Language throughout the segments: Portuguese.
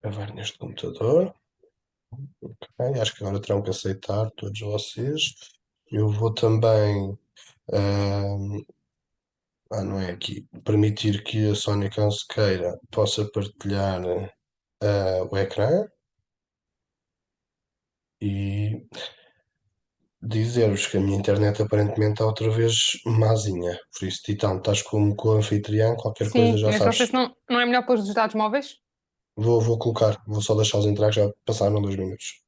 gravar neste computador. Ok, acho que agora terão que aceitar todos vocês. Eu vou também, ahm, não é aqui, permitir que a Sónia Cansequeira possa partilhar o ecrã e dizer-vos que a minha internet aparentemente está outra vez mazinha. Por isso, Titão, estás como co-anfitriã, qualquer coisa Sim, já eu só sei sabes. se não é melhor pôr os dados móveis. Vou colocar, vou só deixá-los entrar, que já passaram 2 minutos.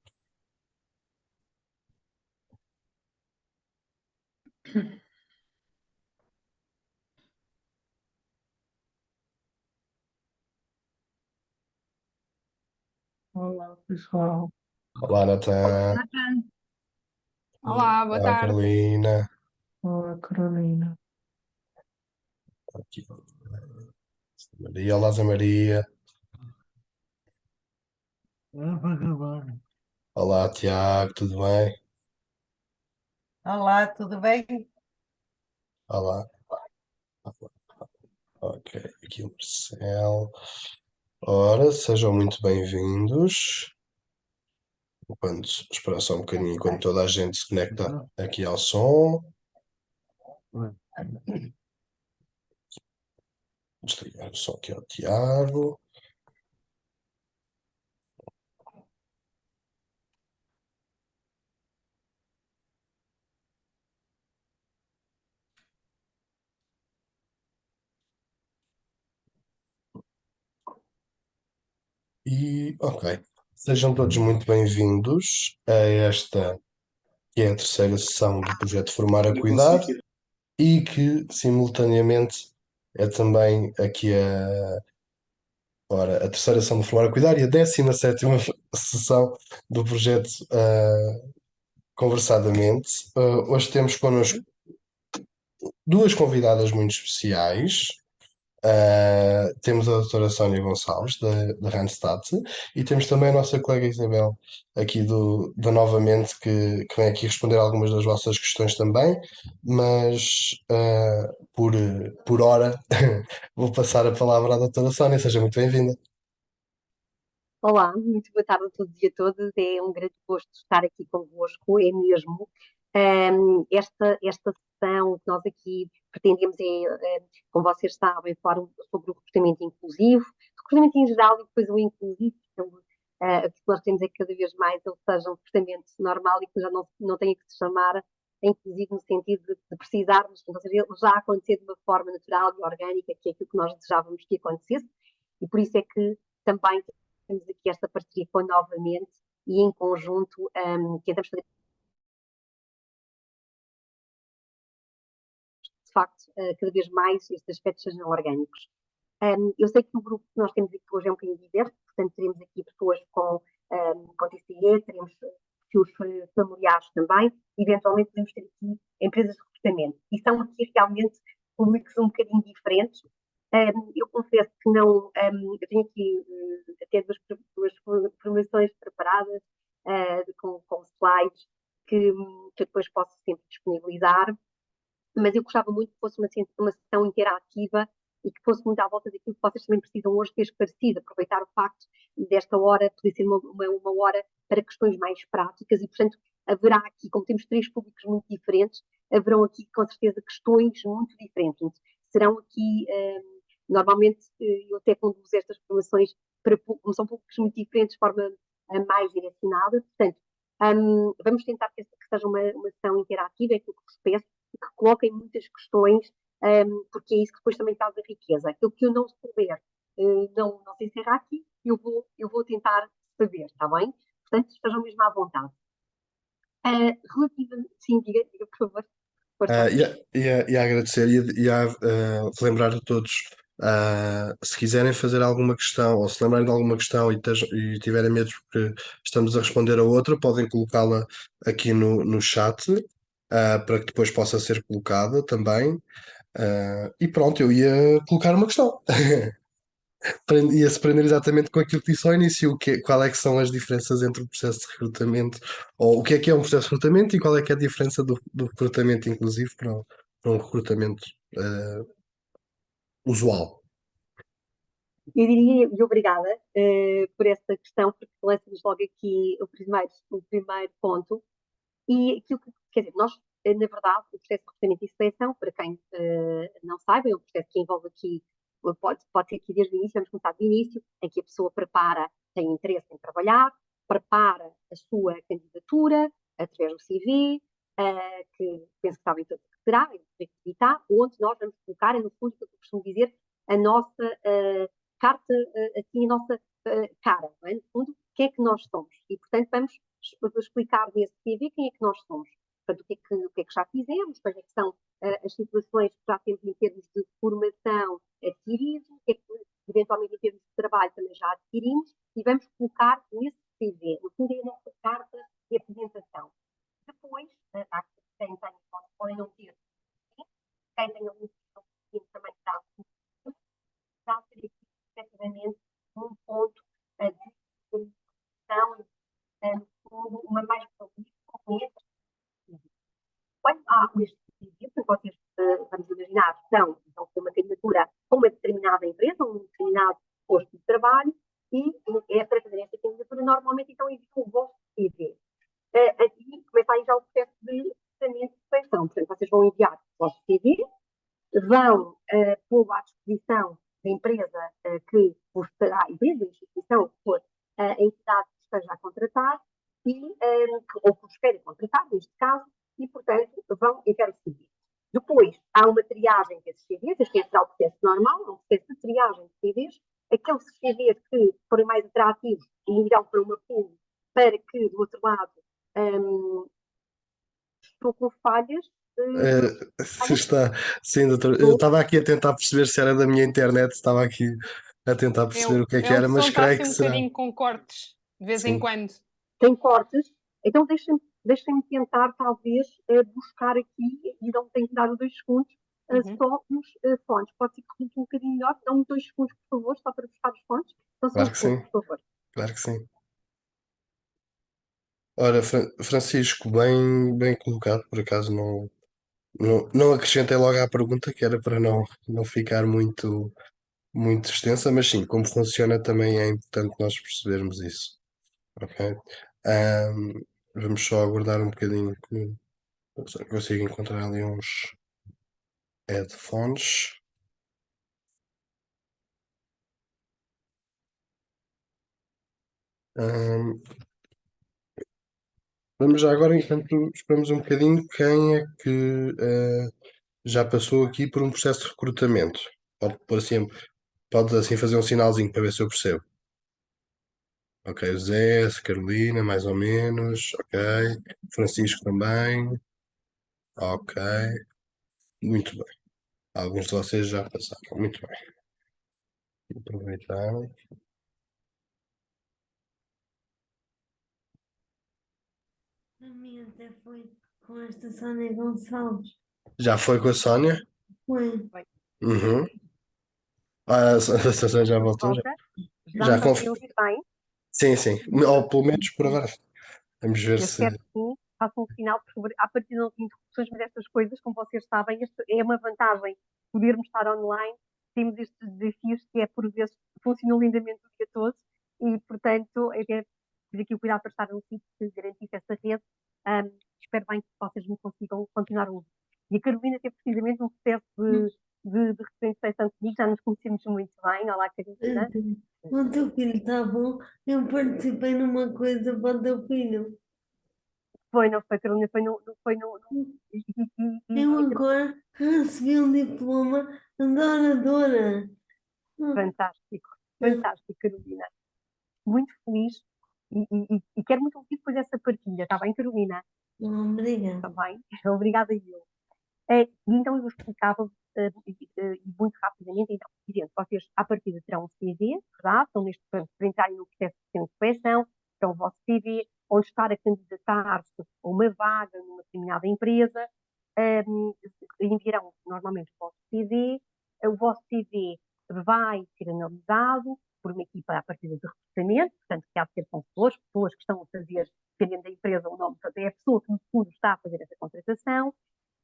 Olá, pessoal. Olá, Natan. Olá, boa Olá, tarde. Carolina. Olá, Carolina. Aqui, Maria, olá, Zé Maria. Vai acabar. Olá, Tiago, tudo bem? Olá, tudo bem? Olá. Ok, aqui o Marcelo. Ora, sejam muito bem-vindos. Enquanto, esperar só um bocadinho, enquanto toda a gente se conecta aqui ao som. Desligar o som aqui ao Tiago. E, ok. Sejam todos muito bem-vindos a esta, que é a terceira sessão do projeto Formar a Cuidar e que, simultaneamente, é também aqui a terceira sessão do Formar a Cuidar e a 17ª sessão do projeto Conversadamente. Hoje temos connosco duas convidadas muito especiais. Temos a doutora Sónia Gonçalves, da Randstad, e temos também a nossa colega Isabel, aqui da Novamente, que vem aqui responder algumas das vossas questões também, mas por hora vou passar a palavra à doutora Sónia, seja muito bem-vinda. Olá, muito boa tarde a todos e a todas. É um grande gosto estar aqui convosco, é mesmo. Esta sessão que nós aqui pretendemos como vocês sabem, falar sobre o recrutamento inclusivo, recrutamento em geral e depois o inclusivo, o que nós temos é que cada vez mais ele seja um recrutamento normal e que já não tenha que se chamar inclusivo no sentido de precisarmos, ou seja, ele já acontecer de uma forma natural e orgânica, que é aquilo que nós desejávamos que acontecesse, e por isso é que também temos aqui esta parceria com a Novamente e em conjunto tentamos fazer de facto cada vez mais estes aspectos sejam orgânicos. Eu sei que o grupo que nós temos aqui hoje é um bocadinho diverso, portanto teremos aqui pessoas com TCE, teremos perfis familiares também, eventualmente podemos ter aqui empresas de recrutamento. E são aqui realmente públicos um bocadinho diferentes. Eu confesso que não, eu tenho aqui até duas formações preparadas com slides que depois posso sempre disponibilizar, mas eu gostava muito que fosse uma sessão interativa e que fosse muito à volta daquilo que vocês também precisam hoje ter esclarecido, aproveitar o facto desta hora poder ser uma hora para questões mais práticas e, portanto, haverá aqui, como temos três públicos muito diferentes, haverão aqui, com certeza, questões muito diferentes. Serão aqui, normalmente, eu até conduzo estas formações como são públicos muito diferentes, de forma mais direcionada, portanto, vamos tentar que seja uma sessão interativa, é aquilo que vos peço, que coloquem muitas questões, porque é isso que depois também causa riqueza. Aquilo que eu não souber, não sei encerrar aqui, eu vou tentar saber, está bem? Portanto, estejam mesmo à vontade. Relativamente, sim, diga, por favor. Força. E a agradecer e a relembrar a todos, se quiserem fazer alguma questão ou se lembrarem de alguma questão e tiverem medo porque estamos a responder a outra, podem colocá-la aqui no chat, para que depois possa ser colocada também. E pronto, eu ia colocar uma questão. Ia-se prender exatamente com aquilo que disse ao início, qual é que são as diferenças entre o processo de recrutamento, ou o que é um processo de recrutamento e qual é que é a diferença do recrutamento inclusivo para um recrutamento usual. Eu diria, e obrigada por essa questão, porque lança-nos logo aqui o primeiro ponto. E aquilo que, quer dizer, nós, na verdade, o processo de recrutamento e seleção, para quem não saiba, é um processo que envolve aqui, pode ser aqui desde o início, vamos começar do início, em que a pessoa prepara, tem interesse em trabalhar, prepara a sua candidatura através do CV, que penso que sabem todos o que será, requisitar, onde nós vamos colocar, no fundo, o que eu costumo dizer, a nossa carta, assim, a nossa cara, não é? No fundo, o que é que nós somos? E, portanto, vamos explicar nesse CV quem é que nós somos. Portanto, o que é que já fizemos, quais é que são as situações que já temos em termos de formação adquiridos, o que é que, eventualmente, em termos de trabalho também já adquirimos, e vamos colocar nesse CV. No fundo, é a nossa carta de apresentação. Depois, há quem tenha, podem não ter, quem tenha um também está a ter aqui, efetivamente, um ponto de qualificação, uma mais profunda. Quando há este serviço, vocês, vamos imaginar, estão com uma candidatura com uma determinada empresa, um determinado posto de trabalho, e é para fazer esta candidatura, normalmente, então, enviam o vosso CV. Aqui começa aí já o processo de recrutamento de seleção. Portanto, vocês vão enviar o vosso CV, vão pô-lo à disposição da empresa que vos estará, a empresa, a instituição, que for a entidade que esteja a contratar, ou que vos queira contratar, neste caso, e, portanto, vão enviar o CV. Depois, há uma triagem desses CVs, este será o processo normal, é um processo de triagem de CVs. Aqueles CVs que forem mais atrativos irão para uma pool para que, do outro lado, estou com falhas. Está, sim, doutor. Eu estava aqui a tentar perceber se era da minha internet, estava aqui a tentar perceber o que É um era, mas som, está creio assim que um será. bocadinho com cortes, de vez em Sim, quando. Tem cortes, então deixem-me tentar, talvez, buscar aqui, e não tenho que dar os 2 segundos, Uhum. só nos fones. Pode ser que resulte um bocadinho melhor. Dão-me 2 segundos, por favor, só para buscar os fones. Então, só claro uns que segundos, sim, por favor. claro que sim. Ora, Francisco, bem colocado, por acaso não acrescentei logo à pergunta, que era para não ficar muito extensa, mas sim, como funciona também é importante nós percebermos isso, ok? Ahm, Vamos só aguardar um bocadinho que eu consigo encontrar ali uns headphones. Ahm, Vamos já agora, enquanto esperamos um bocadinho, quem é que já passou aqui por um processo de recrutamento? Pode assim fazer um sinalzinho para ver se eu percebo. Ok, o Zé, a Carolina, mais ou menos. Ok, Francisco também. Ok, muito bem. Alguns de vocês já passaram. Muito bem. Vou aproveitar. A minha até foi com esta Sónia Gonçalves. Já foi com a Sónia? Foi. Uhum. A Sónia já voltou? Já, Volta. Já me já conseguem ouvir bem? Sim, sim. Ou pelo menos por agora. Vamos ver Eu se. espero que sim. Façam um sinal, por favor. À partida não tenho interrupções, mas estas coisas, como vocês sabem, é uma vantagem podermos estar online. Temos estes desafios que é, por vezes, funcionam lindamente o dia todo e, portanto, é ter aqui o cuidado para estar num sítio que garantisse essa rede. Espero bem que vocês me consigam continuar a ouvir. E a Carolina teve precisamente um processo de referência comigo, já nos conhecemos muito bem. Olá, Carolina. O teu filho está bom. Eu participei numa coisa para o teu filho. Foi, não foi, Carolina, foi no. Eu agora recebi um diploma de oradora. Fantástico, fantástico, Carolina. Muito feliz e quero muito ouvir depois essa partilha, está bem, Carolina? Está Obrigada. bem? Obrigada, eu. E então eu explicava muito rapidamente, então, dizendo, vocês à partida terão um CV, verdade? Estão neste momento para entrarem no processo de seleção, terão o vosso CV, onde estar a candidatar-se a uma vaga numa determinada empresa, enviarão normalmente o vosso CV vai ser analisado por uma equipa à partida de recrutamento, portanto, que há de ser pessoas que estão a fazer, dependendo da empresa, o nome, portanto, é a pessoa que no futuro está a fazer essa contratação,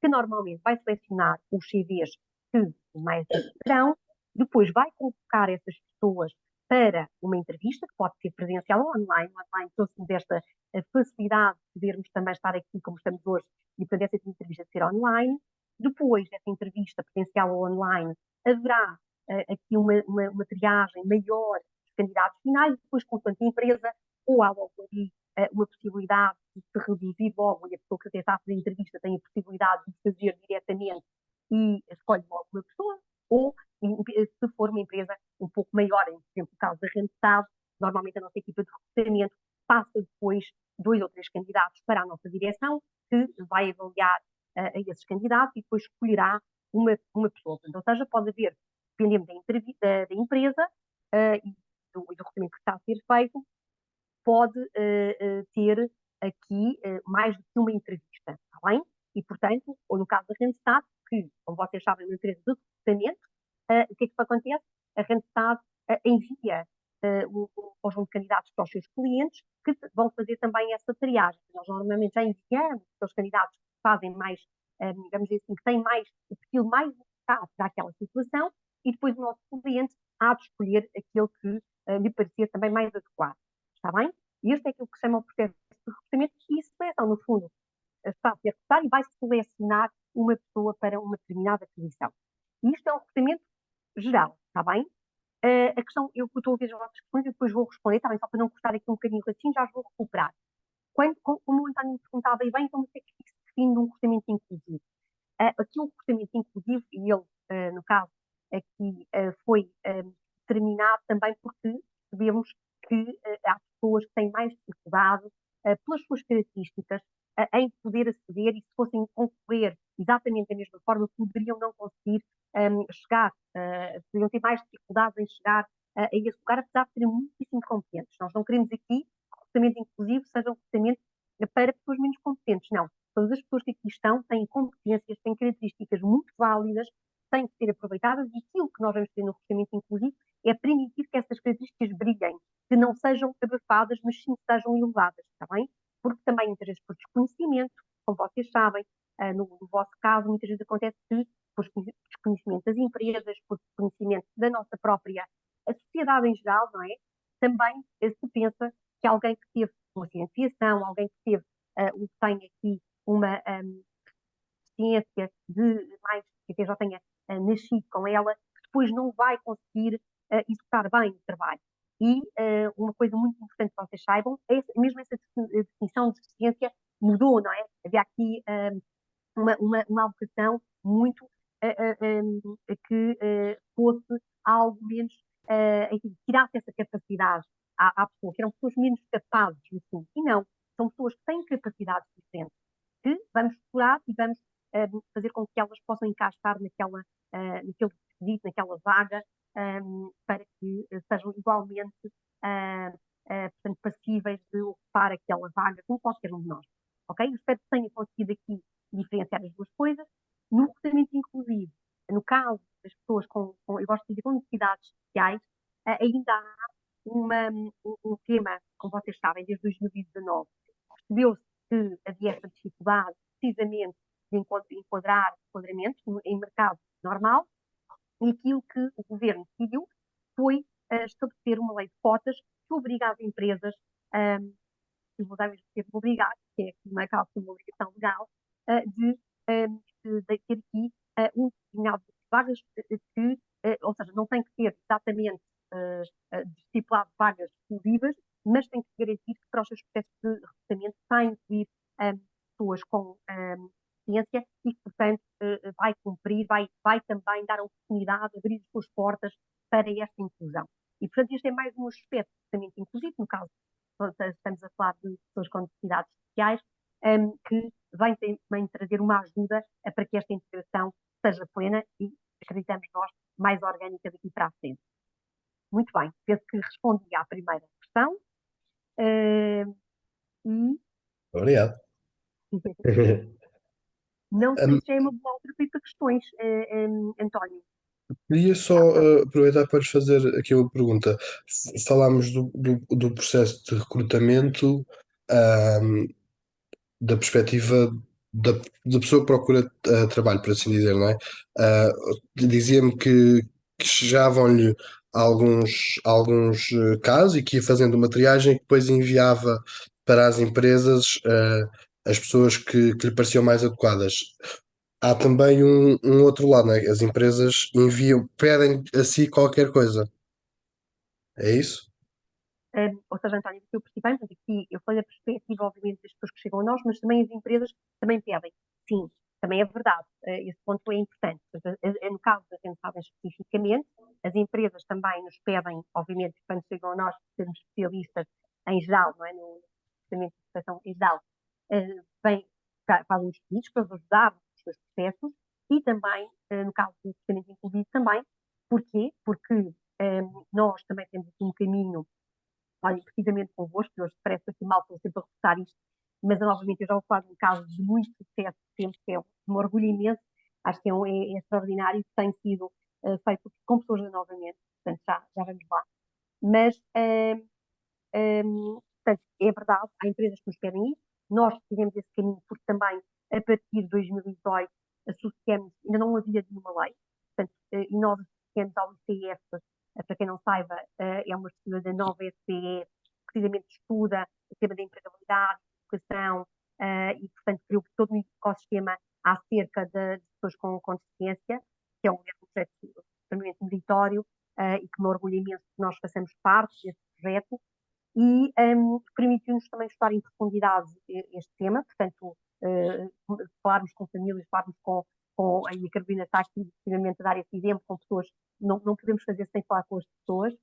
que normalmente vai selecionar os CVs que mais interessarão Depois vai convocar essas pessoas para uma entrevista, que pode ser presencial ou online. Online trouxe-nos esta facilidade de podermos também estar aqui como estamos hoje e poder essa entrevista ser online. Depois dessa entrevista presencial ou online, haverá aqui uma triagem maior dos candidatos finais, depois, constante a empresa, ou há logo ali uma possibilidade de se reduzir logo, e a pessoa que até está a fazer a entrevista tem a possibilidade de fazer diretamente e escolhe logo uma pessoa, ou se for uma empresa um pouco maior, por exemplo, no caso da Randstad, normalmente a nossa equipa de recrutamento passa depois 2 ou 3 candidatos para a nossa direção, que vai avaliar a esses candidatos e depois escolherá uma pessoa. Ou seja, pode haver, dependendo da empresa e do recrutamento que está a ser feito, pode ter aqui mais do que uma entrevista, está bem? E, portanto, ou no caso da Randstad, que, como vocês sabem, é uma empresa de recrutamento, o que é que acontece? A Randstad envia um conjunto de candidatos para os seus clientes que vão fazer também essa triagem. Nós normalmente já enviamos para os candidatos que fazem mais, digamos assim, que têm mais o perfil mais indicado para aquela situação, e depois o nosso cliente há de escolher aquele que lhe parecer também mais adequado. Está bem? E este é aquilo que se chama o processo de recrutamento, e isso é, então, no fundo, está-se a recrutar e vai selecionar uma pessoa para uma determinada posição. E isto é um recrutamento geral, está bem? A questão, eu estou a ouvir as vossas questões e depois vou responder, está bem? Só para não cortar aqui um bocadinho assim, já as vou recuperar. Como o António me perguntava, e bem, como é que se define um recrutamento inclusivo? Aqui um recrutamento inclusivo, e ele, no caso, aqui foi determinado também porque sabemos que há pessoas que têm mais dificuldade, pelas suas características, em poder aceder, e se fossem concorrer exatamente da mesma forma, poderiam não conseguir chegar, poderiam ter mais dificuldades em chegar a esse lugar, apesar de serem muitíssimo competentes. Nós não queremos aqui que o recrutamento inclusivo seja um recrutamento para pessoas menos competentes, não. Todas as pessoas que aqui estão têm competências, têm características muito válidas, têm que ser aproveitadas, e aquilo que nós vamos ter no recrutamento inclusivo é permitir que essas características brilhem, que não sejam abafadas, mas sim sejam elevadas, está bem? Porque também, muitas vezes, por desconhecimento, como vocês sabem, no vosso caso, muitas vezes acontece que, por desconhecimento das empresas, por desconhecimento da nossa própria a sociedade em geral, não é? Também se pensa que alguém que teve uma ciência, alguém que teve, tem aqui uma ciência de mais, que até já tenha nascido com ela, que depois não vai conseguir executar bem o trabalho. E uma coisa muito importante que vocês saibam, mesmo essa definição de ciência mudou, não é? Havia aqui uma alocação muito que fosse algo menos, enfim, tirasse essa capacidade à pessoa, que eram pessoas menos capazes, assim. E não, são pessoas que têm capacidades diferentes, que vamos explorar e vamos fazer com que elas possam encaixar naquele requisito, naquela vaga, para que sejam igualmente portanto, passíveis de ocupar aquela vaga como qualquer um de nós. Ok? Eu espero que tenha conseguido aqui diferenciar as duas coisas. No recrutamento inclusivo, no caso das pessoas eu gosto de dizer, com necessidades especiais, ainda há um tema, como vocês sabem, desde 2019, percebeu-se que havia esta dificuldade precisamente de enquadramentos em mercado normal, e aquilo que o governo decidiu foi estabelecer uma lei de cotas que obriga as empresas, e vou dar mesmo termo obrigar, que é aqui uma causa de uma obrigação legal, de ter aqui um determinado de vagas que, ou seja, não tem que ter exatamente estipulado vagas exclusivas, mas tem que garantir que para os seus processos de recrutamento está a incluir pessoas com ciência e que, portanto, vai cumprir, vai também dar a oportunidade de abrir as suas portas para esta inclusão. E, portanto, este é mais um aspecto de recrutamento inclusivo, no caso, estamos a falar de pessoas com necessidades especiais, que vem também trazer uma ajuda para que esta integração seja plena e, acreditamos nós, mais orgânica daqui para a frente. Muito bem, penso que respondi à primeira questão. E Obrigado. não sei se é uma boa altura para ir para questões, António. Queria só aproveitar para lhes fazer aqui uma pergunta. Falámos do processo de recrutamento, da perspectiva da pessoa que procura trabalho, por assim dizer, não é? Dizia-me que que chegavam-lhe alguns casos e que ia fazendo uma triagem e que depois enviava para as empresas as pessoas que lhe pareciam mais adequadas. Há também um outro lado, né? As empresas enviam, pedem a si qualquer coisa. É isso? Ou seja, António, o que eu percebi bem, portanto, aqui eu falei da perspectiva, obviamente, das pessoas que chegam a nós, mas também as empresas também pedem. Sim, também é verdade. Esse ponto é importante. Portanto, no caso das mensagens especificamente, as empresas também nos pedem, obviamente, quando chegam a nós, sermos especialistas em geral, não é? No processamento de educação em geral, bem, fazem-nos pedidos para vos ajudar nos seus processos e também, no caso do processamento inclusivo, também. Porquê? Porque nós também temos aqui um caminho. Olha, precisamente convosco, hoje parece assim mal, estou sempre a repetir isto, mas novamente eu já vou falar de um caso de muito sucesso sempre, que é um orgulho imenso, acho que é extraordinário, que tem sido feito com pessoas novamente, portanto já vamos lá. Mas, portanto, é verdade, há empresas que nos pedem isso, nós fizemos esse caminho porque também, a partir de 2018, associamos, ainda não havia nenhuma lei, portanto, e nós associamos ao ICF, para quem não saiba, é uma estrutura da nova SPE, precisamente estuda o tema da empregabilidade, educação, e, portanto, criou todo um ecossistema acerca das pessoas com deficiência, que é um projeto extremamente meritório, e que me orgulha imenso que nós façamos parte desse projeto, e permitiu-nos também estudar em profundidade este tema, portanto, falarmos com famílias, falarmos e a Carolina está aqui precisamente a dar esse exemplo, com pessoas, não podemos fazer sem falar com as pessoas,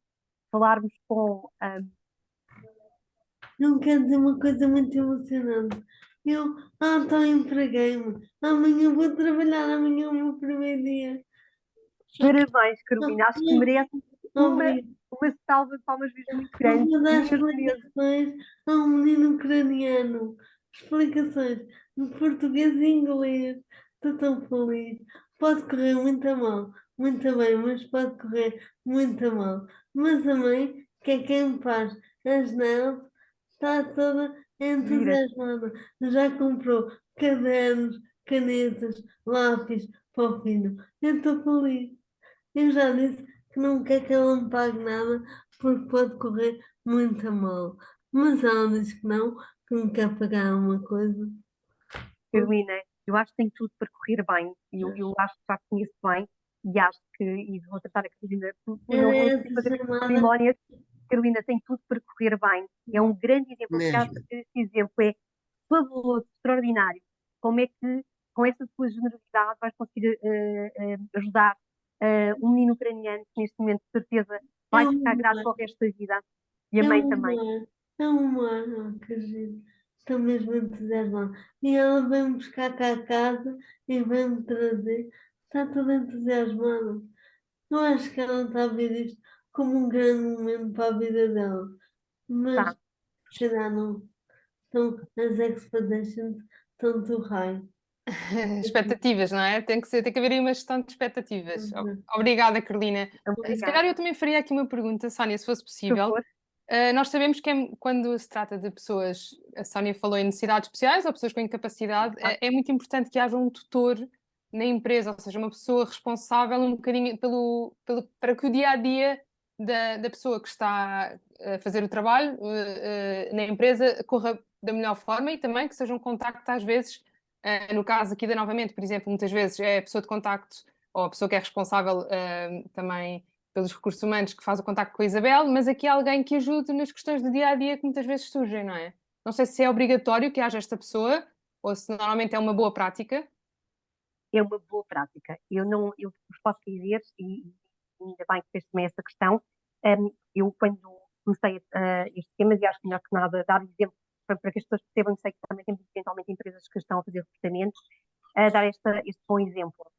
falarmos com... Não quero dizer uma coisa muito emocionante. Então empreguei-me. Amanhã vou trabalhar, amanhã é o meu primeiro dia. Parabéns, Carolina, acho que merece Obrigada. uma salva de palmas mesmo muito grande, Vou dar mesmo, mesmo. explicações a um menino ucraniano. Explicações de português e inglês. Estou tão feliz. Pode correr muito a mal, muito bem, mas pode correr muito a mal. Mas a mãe, que é quem me faz as nails, está toda Gira. entusiasmada. Já comprou cadernos, canetas, lápis para o filho. Eu estou feliz. Eu já disse que não quer que ela me pague nada porque pode correr muito a mal. Mas ela diz que não, que me quer pagar uma coisa. Carolina, eu acho que tem tudo para correr bem. Eu acho que já te conheço bem e acho que, e vou tratar a Carolina, não Era vou essa fazer chamada. cerimónias. Carolina tem tudo para correr bem. É um grande exemplo. Acho Mesmo. que esse exemplo é fabuloso, extraordinário. Como é que, com essa tua generosidade, vais conseguir ajudar um menino ucraniano que, neste momento, de certeza, É vai um ficar grato mar, para o resto da vida. E a é mãe um também. mar, é um mar, oh, que giro. Estou mesmo entusiasmada. E ela vem-me buscar cá a casa e vem-me trazer. Está toda entusiasmada. Eu acho que ela está a ver isto como um grande momento para a vida dela. Mas Tá. se calhar não. Então, as expectations estão too high. Expectativas, não é? Tem que haver aí uma gestão de expectativas. Uhum. Obrigada, Carolina. Se calhar Obrigada. eu também faria aqui uma pergunta, Sónia, se fosse Por possível. favor. Nós sabemos que quando se trata de pessoas, a Sónia falou em necessidades especiais ou pessoas com incapacidade, é muito importante que haja um tutor na empresa, ou seja, uma pessoa responsável um bocadinho para que o dia a dia da pessoa que está a fazer o trabalho na empresa corra da melhor forma e também que seja um contacto às vezes. No caso aqui da Novamente, por exemplo, muitas vezes é a pessoa de contacto ou a pessoa que é responsável também pelos recursos humanos que faz o contacto com a Isabel, mas aqui há alguém que ajude nas questões do dia a dia que muitas vezes surgem, não é? Não sei se é obrigatório que haja esta pessoa ou se normalmente é uma boa prática. É uma boa prática. Eu vos posso dizer, e ainda bem que fez também essa questão, eu quando comecei este tema, e acho que melhor que nada dar exemplo para que as pessoas percebam, sei que também temos eventualmente empresas que estão a fazer recrutamento, a dar este bom exemplo.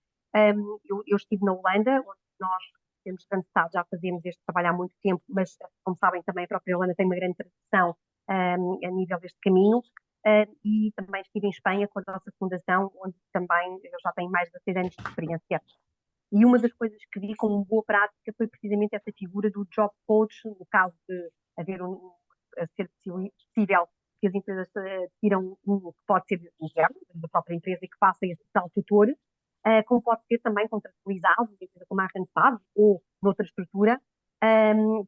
Eu estive na Holanda, onde nós temos cansado, já fazemos este trabalho há muito tempo, mas como sabem também a própria Holanda tem uma grande tradição a nível deste caminho, e também estive em Espanha com a nossa fundação, onde também eu já tenho mais de 6 anos de experiência. E uma das coisas que vi como boa prática foi precisamente essa figura do job coach, no caso de haver a ser possível que as empresas tiram que pode ser interno da própria empresa e que faça esse tal tutor, como pode ser também contratualizado, como a Randstad, ou noutra estrutura,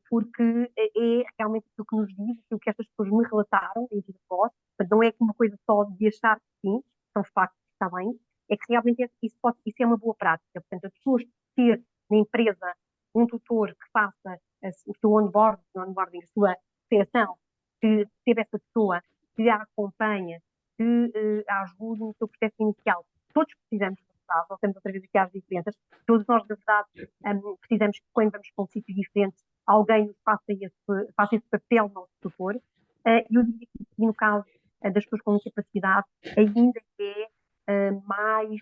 porque é realmente aquilo que nos diz, aquilo que estas pessoas me relataram em vida voz, portanto, não é aqui uma coisa só de achar que sim, são factos, está bem, é que realmente isso é uma boa prática, portanto, as pessoas ter na empresa um tutor que faça o seu onboarding, a sua seleção, que teve essa pessoa, que a acompanha, que a ajude no seu processo inicial. Todos precisamos de verdade, voltamos outra vez aqui às diferenças, todos nós, na verdade, precisamos que quando vamos para um sítio diferente, alguém nos faça esse papel nosso tutor. Eu diria que no caso das pessoas com incapacidade, ainda é mais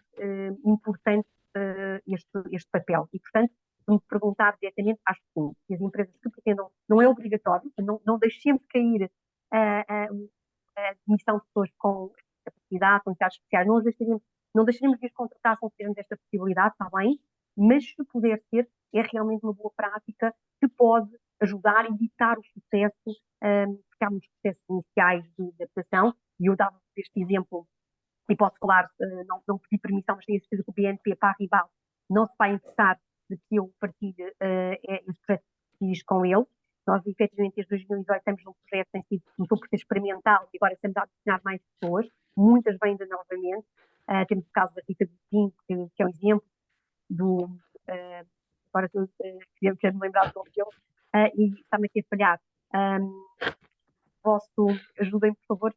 importante este papel. E, portanto, se me perguntar diretamente, acho que sim, que as empresas que pretendam, não é obrigatório, não deixemos cair a admissão de pessoas com capacidade, com necessidades especiais, não deixaremos de as contratar se não tivermos esta possibilidade, está bem, mas se puder ser, é realmente uma boa prática que pode ajudar a evitar o sucesso, porque há muitos processos iniciais de adaptação, e eu dava este exemplo, e posso falar, não pedi permissão, mas tenho a certeza que o BNP para a Rival não se vai interessar de que eu partilhe esse projeto que fiz com ele. Nós, efetivamente, desde 2018 estamos num projeto que tem sido, começou por ser experimental e agora estamos a adicionar mais pessoas, muitas vêm de novamente. Temos o caso da Rita Coutinho, que é um exemplo agora quero me lembrar do nome dele, e está-me aqui a falhar. Ajudem, por favor,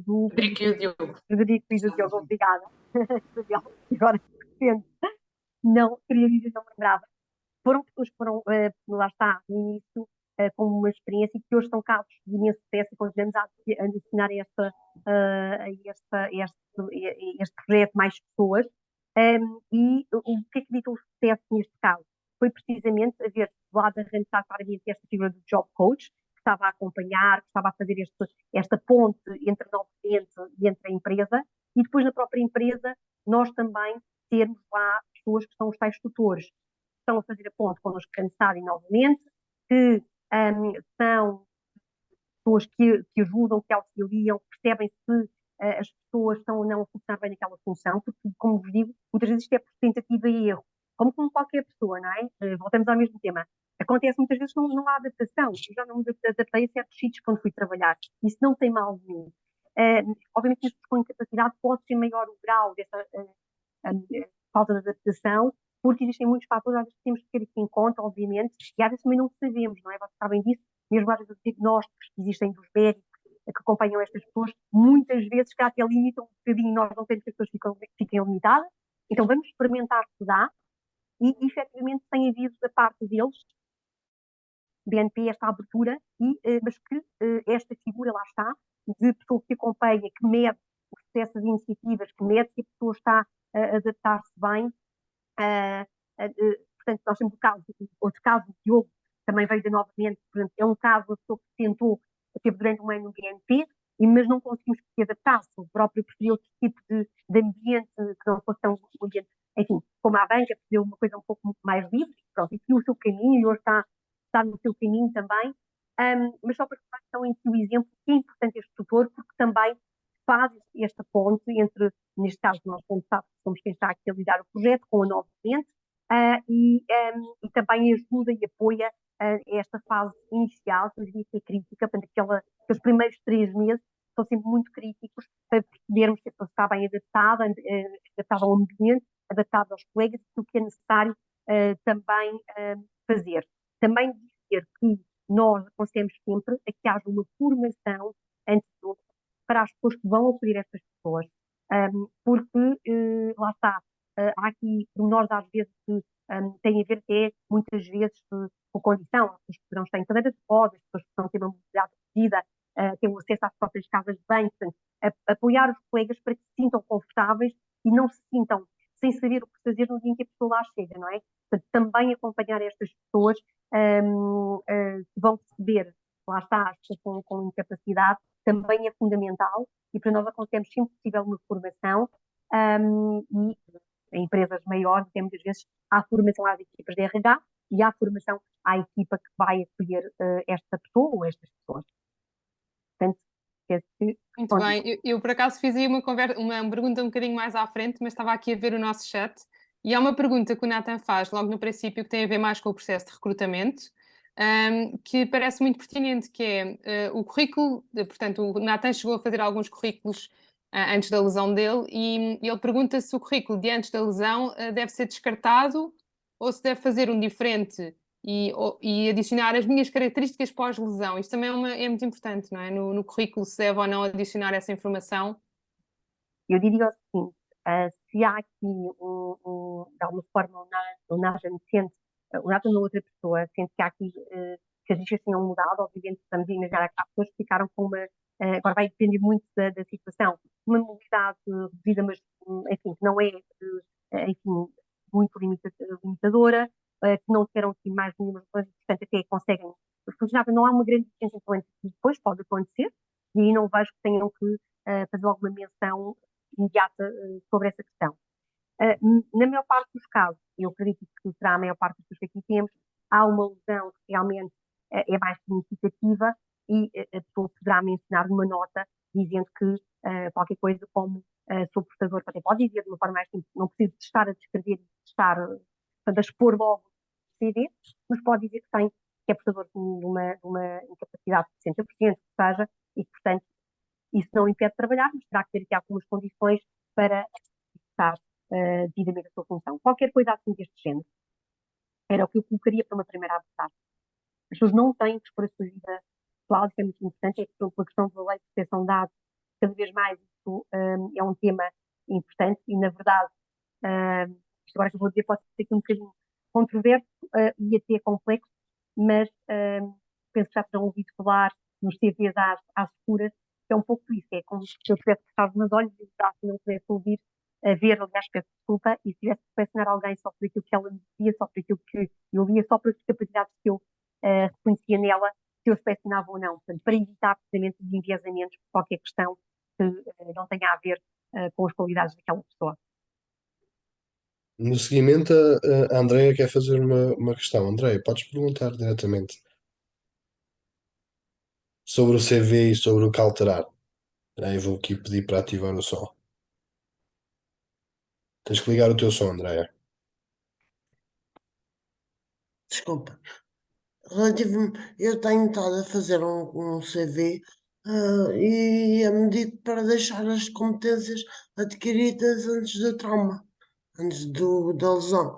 do Frederico e o Diogo. Frederico e do Diogo, obrigada. Agora, de repente, não queria dizer, não me lembrava. Foram pessoas que foram, lá está, no início, com uma experiência e que hoje são casos de imenso sucesso e continuamos a adicionar este projeto mais pessoas. E o que é que ditou o sucesso neste caso? Foi precisamente haver do lado da arranjar claramente esta figura do job coach, que estava a acompanhar, que estava a fazer esta ponte entre o novo cliente e entre a empresa, e depois na própria empresa nós também termos lá pessoas que são os tais tutores, que estão a fazer a ponte connosco cansado novamente, que são pessoas que ajudam, que auxiliam, percebem se as pessoas estão ou não a funcionar bem naquela função, porque, como vos digo, muitas vezes isto é por tentativa e erro, como com qualquer pessoa, não é? Voltamos ao mesmo tema. Acontece muitas vezes que não há adaptação, eu já não me adaptei a certos sítios quando fui trabalhar, isso não tem mal nenhum. Obviamente, as pessoas com incapacidade pode ser maior o grau dessa falta de adaptação, porque existem muitos fatores, às vezes temos que ter isso em conta, obviamente, e às vezes também não sabemos, não é? Vocês sabem disso, mesmo às vezes os diagnósticos que existem dos médicos que acompanham estas pessoas, muitas vezes que até limitam um bocadinho, nós não queremos que as pessoas fiquem limitadas, então vamos experimentar se dá, e efetivamente tem havido da parte deles, BNP, esta abertura, mas que esta figura lá está, de pessoa que acompanha, que mede o sucesso das iniciativas, que mede se a pessoa está a adaptar-se bem. Portanto, nós temos outro caso, o Diogo, também veio de novamente, portanto, é um caso, a pessoa que tentou, teve durante um ano no BNP, mas não conseguimos que se adaptasse, o próprio preferiu outro tipo de ambiente, que não fosse tão um ambiente, enfim, como a banca, preferiu uma coisa um pouco mais livre, pronto, e seguiu o seu caminho, e hoje está no seu caminho também, mas só para que façam em si o exemplo, que é importante este tutor, porque também faz esta ponte entre, neste caso, nós somos quem está aqui a lidar o projeto com a nova cliente, e também ajuda e apoia esta fase inicial, que eu diria que é crítica, portanto, aqueles primeiros 3 meses são sempre muito críticos para percebermos se a pessoa está bem adaptada ao ambiente, adaptada aos colegas, o que é necessário também fazer. Também dizer que nós aconselhamos sempre a que haja uma formação antes de tudo para as pessoas que vão acolher estas pessoas, porque lá está, há aqui pormenores às vezes que têm a ver até muitas vezes com condição, as pessoas que não têm cadeira de rodas, as pessoas que não têm uma mobilidade reduzida, têm acesso às próprias casas de banho, portanto, apoiar os colegas para que se sintam confortáveis e não se sintam sem saber o que fazer no dia em que a pessoa lá chega, não é? Portanto, também acompanhar estas pessoas que vão receber, lá está, as pessoas com incapacidade, também é fundamental e para nós aconselhamos sempre possível uma formação e em empresas maiores, até muitas vezes há formação às equipas de RH e há formação à equipa que vai acolher esta pessoa ou estas pessoas. Portanto, muito bem, eu por acaso fiz aí uma pergunta um bocadinho mais à frente, mas estava aqui a ver o nosso chat E há uma pergunta que o Nathan faz logo no princípio que tem a ver mais com o processo de recrutamento, que parece muito pertinente, que é o currículo, portanto, o Nathan chegou a fazer alguns currículos antes da lesão dele e ele pergunta se o currículo de antes da lesão deve ser descartado ou se deve fazer um diferente e adicionar as minhas características pós-lesão. Isto também é muito importante, não é? No currículo se deve ou não adicionar essa informação. Eu diria o seguinte, se há aqui de alguma forma o Nathan sente, o Nathan ou outra pessoa sente que há aqui, que as listas tenham mudado, obviamente estamos a imaginar que há pessoas que ficaram com uma, agora vai depender muito da situação, uma mobilidade reduzida, mas enfim, que não é, enfim, muito limitadora, que não tiveram aqui mais nenhuma razões e, portanto, até conseguem funcionar. Não há uma grande diferença entre antes e depois, pode acontecer, e aí não vejo que tenham que fazer alguma menção imediata sobre essa questão. Na maior parte dos casos, eu acredito que será a maior parte dos que aqui temos, há uma lesão que realmente é mais significativa e a pessoa poderá mencionar numa nota dizendo que qualquer coisa como sou portador, até pode dizer de uma forma mais simples, não preciso de estar a descrever, de estar portanto, a expor logo o CV, mas pode dizer que é portador de uma incapacidade de 60%, que seja, e que, portanto, isso não impede de trabalhar, mas terá que ter aqui algumas condições para executar devidamente a sua função. Qualquer coisa assim deste género era o que eu colocaria para uma primeira abordagem. As pessoas não têm que expor a sua vida pessoal, isso é muito importante, é que pela questão da lei de proteção de dados, cada vez mais isso é um tema importante e, na verdade, isto agora que eu vou dizer pode ser aqui um bocadinho controverso e até complexo, mas penso que já terão ouvido falar nos CVs às seguras, é um pouco isso, é como se eu tivesse fechado nos olhos e se não pudesse ouvir, ver, aliás, peço desculpa, e se tivesse que pressionar alguém só por aquilo que ela me dizia, só por aquilo que eu via, só por as capacidades que eu reconhecia nela, se eu selecionava ou não, portanto, para evitar precisamente os enviesamentos por qualquer questão que não tenha a ver com as qualidades daquela pessoa. No seguimento, a Andreia quer fazer uma questão. Andreia, podes perguntar diretamente sobre o CV e sobre o que alterar. Aí vou aqui pedir para ativar o som. Tens que ligar o teu som, Andreia. Desculpa. Eu tenho estado a fazer um CV e é medido para deixar as competências adquiridas antes do trauma, antes da lesão.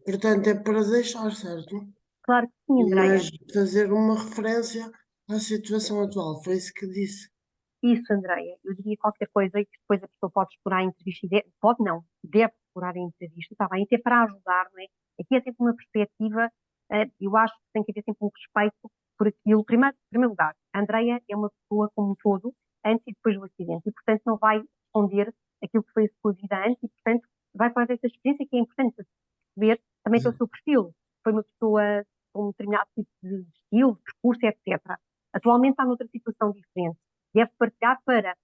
Portanto, é para deixar, certo? Claro que sim, Andreia. Mas fazer uma referência à situação atual, foi isso que disse. Isso, Andreia, eu diria qualquer coisa que depois a pessoa pode explorar a entrevista, pode não, deve explorar a entrevista, está bem, até para ajudar, não é? Aqui é sempre uma perspectiva, eu acho que tem que haver sempre um respeito por aquilo. Em primeiro lugar, a Andreia é uma pessoa como um todo, antes e depois do acidente, e portanto não vai responder aquilo que foi a sua vida antes, e portanto vai fazer essa experiência que é importante perceber também pelo seu perfil. Foi uma pessoa com um determinado tipo de estilo, de percurso, etc. Atualmente está noutra situação diferente deve partilhar para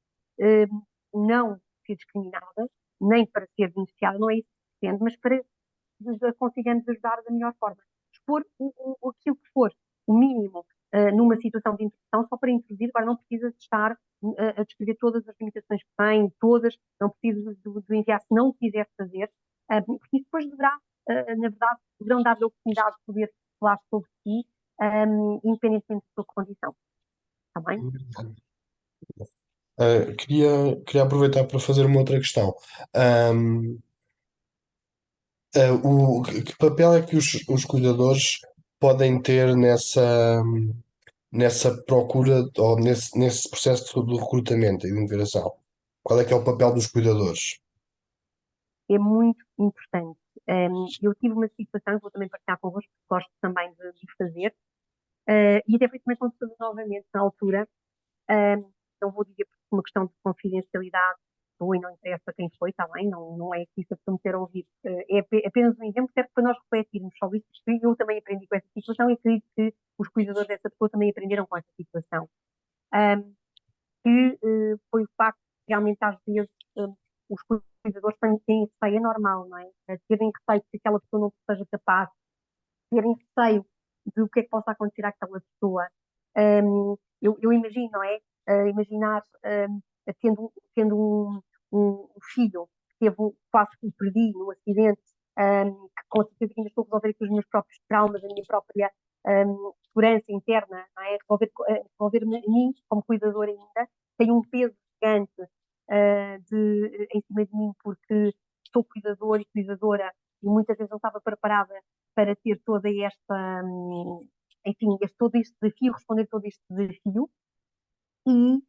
não ser discriminada, nem para ser beneficiada, não é isso que pretende, mas para que consigamos ajudar da melhor forma. Expor aquilo que for, o mínimo, numa situação de introdução, só para introduzir, agora não precisa de estar a descrever todas as limitações que tem, todas, não precisa de enviar se não quiser fazer, porque isso depois deverá, na verdade, deverão dar-lhe a oportunidade de poder falar sobre si, independentemente da sua condição. Está bem? Queria aproveitar para fazer uma outra questão. Que papel é que os cuidadores podem ter nessa procura ou nesse processo de recrutamento e de imigração? Qual é que é o papel dos cuidadores? É muito importante. Eu tive uma situação que vou também partilhar convosco, porque gosto também de fazer, e até foi também consultada novamente na altura. Não vou dizer porque uma questão de confidencialidade, ou não interessa quem foi, está bem, não é isso a pessoa me ter ouvido. É apenas um exemplo, serve para nós refletirmos sobre isso, porque eu também aprendi com essa situação e acredito que os cuidadores dessa pessoa também aprenderam com essa situação. Que foi o facto de realmente às vezes os cuidadores têm receio, é normal, não é? Terem receio de que aquela pessoa não seja capaz, terem receio de o que é que possa acontecer àquela pessoa. Eu imagino, não é? Imaginar tendo um filho quase que o perdi no acidente, que com certeza ainda estou a resolver aqui os meus próprios traumas, a minha própria segurança interna, não é? Resolver-me a mim como cuidadora ainda, tenho um peso gigante em cima de mim porque sou cuidadora e cuidadora e muitas vezes não estava preparada para ter toda esta, enfim, todo este desafio, responder todo este desafio e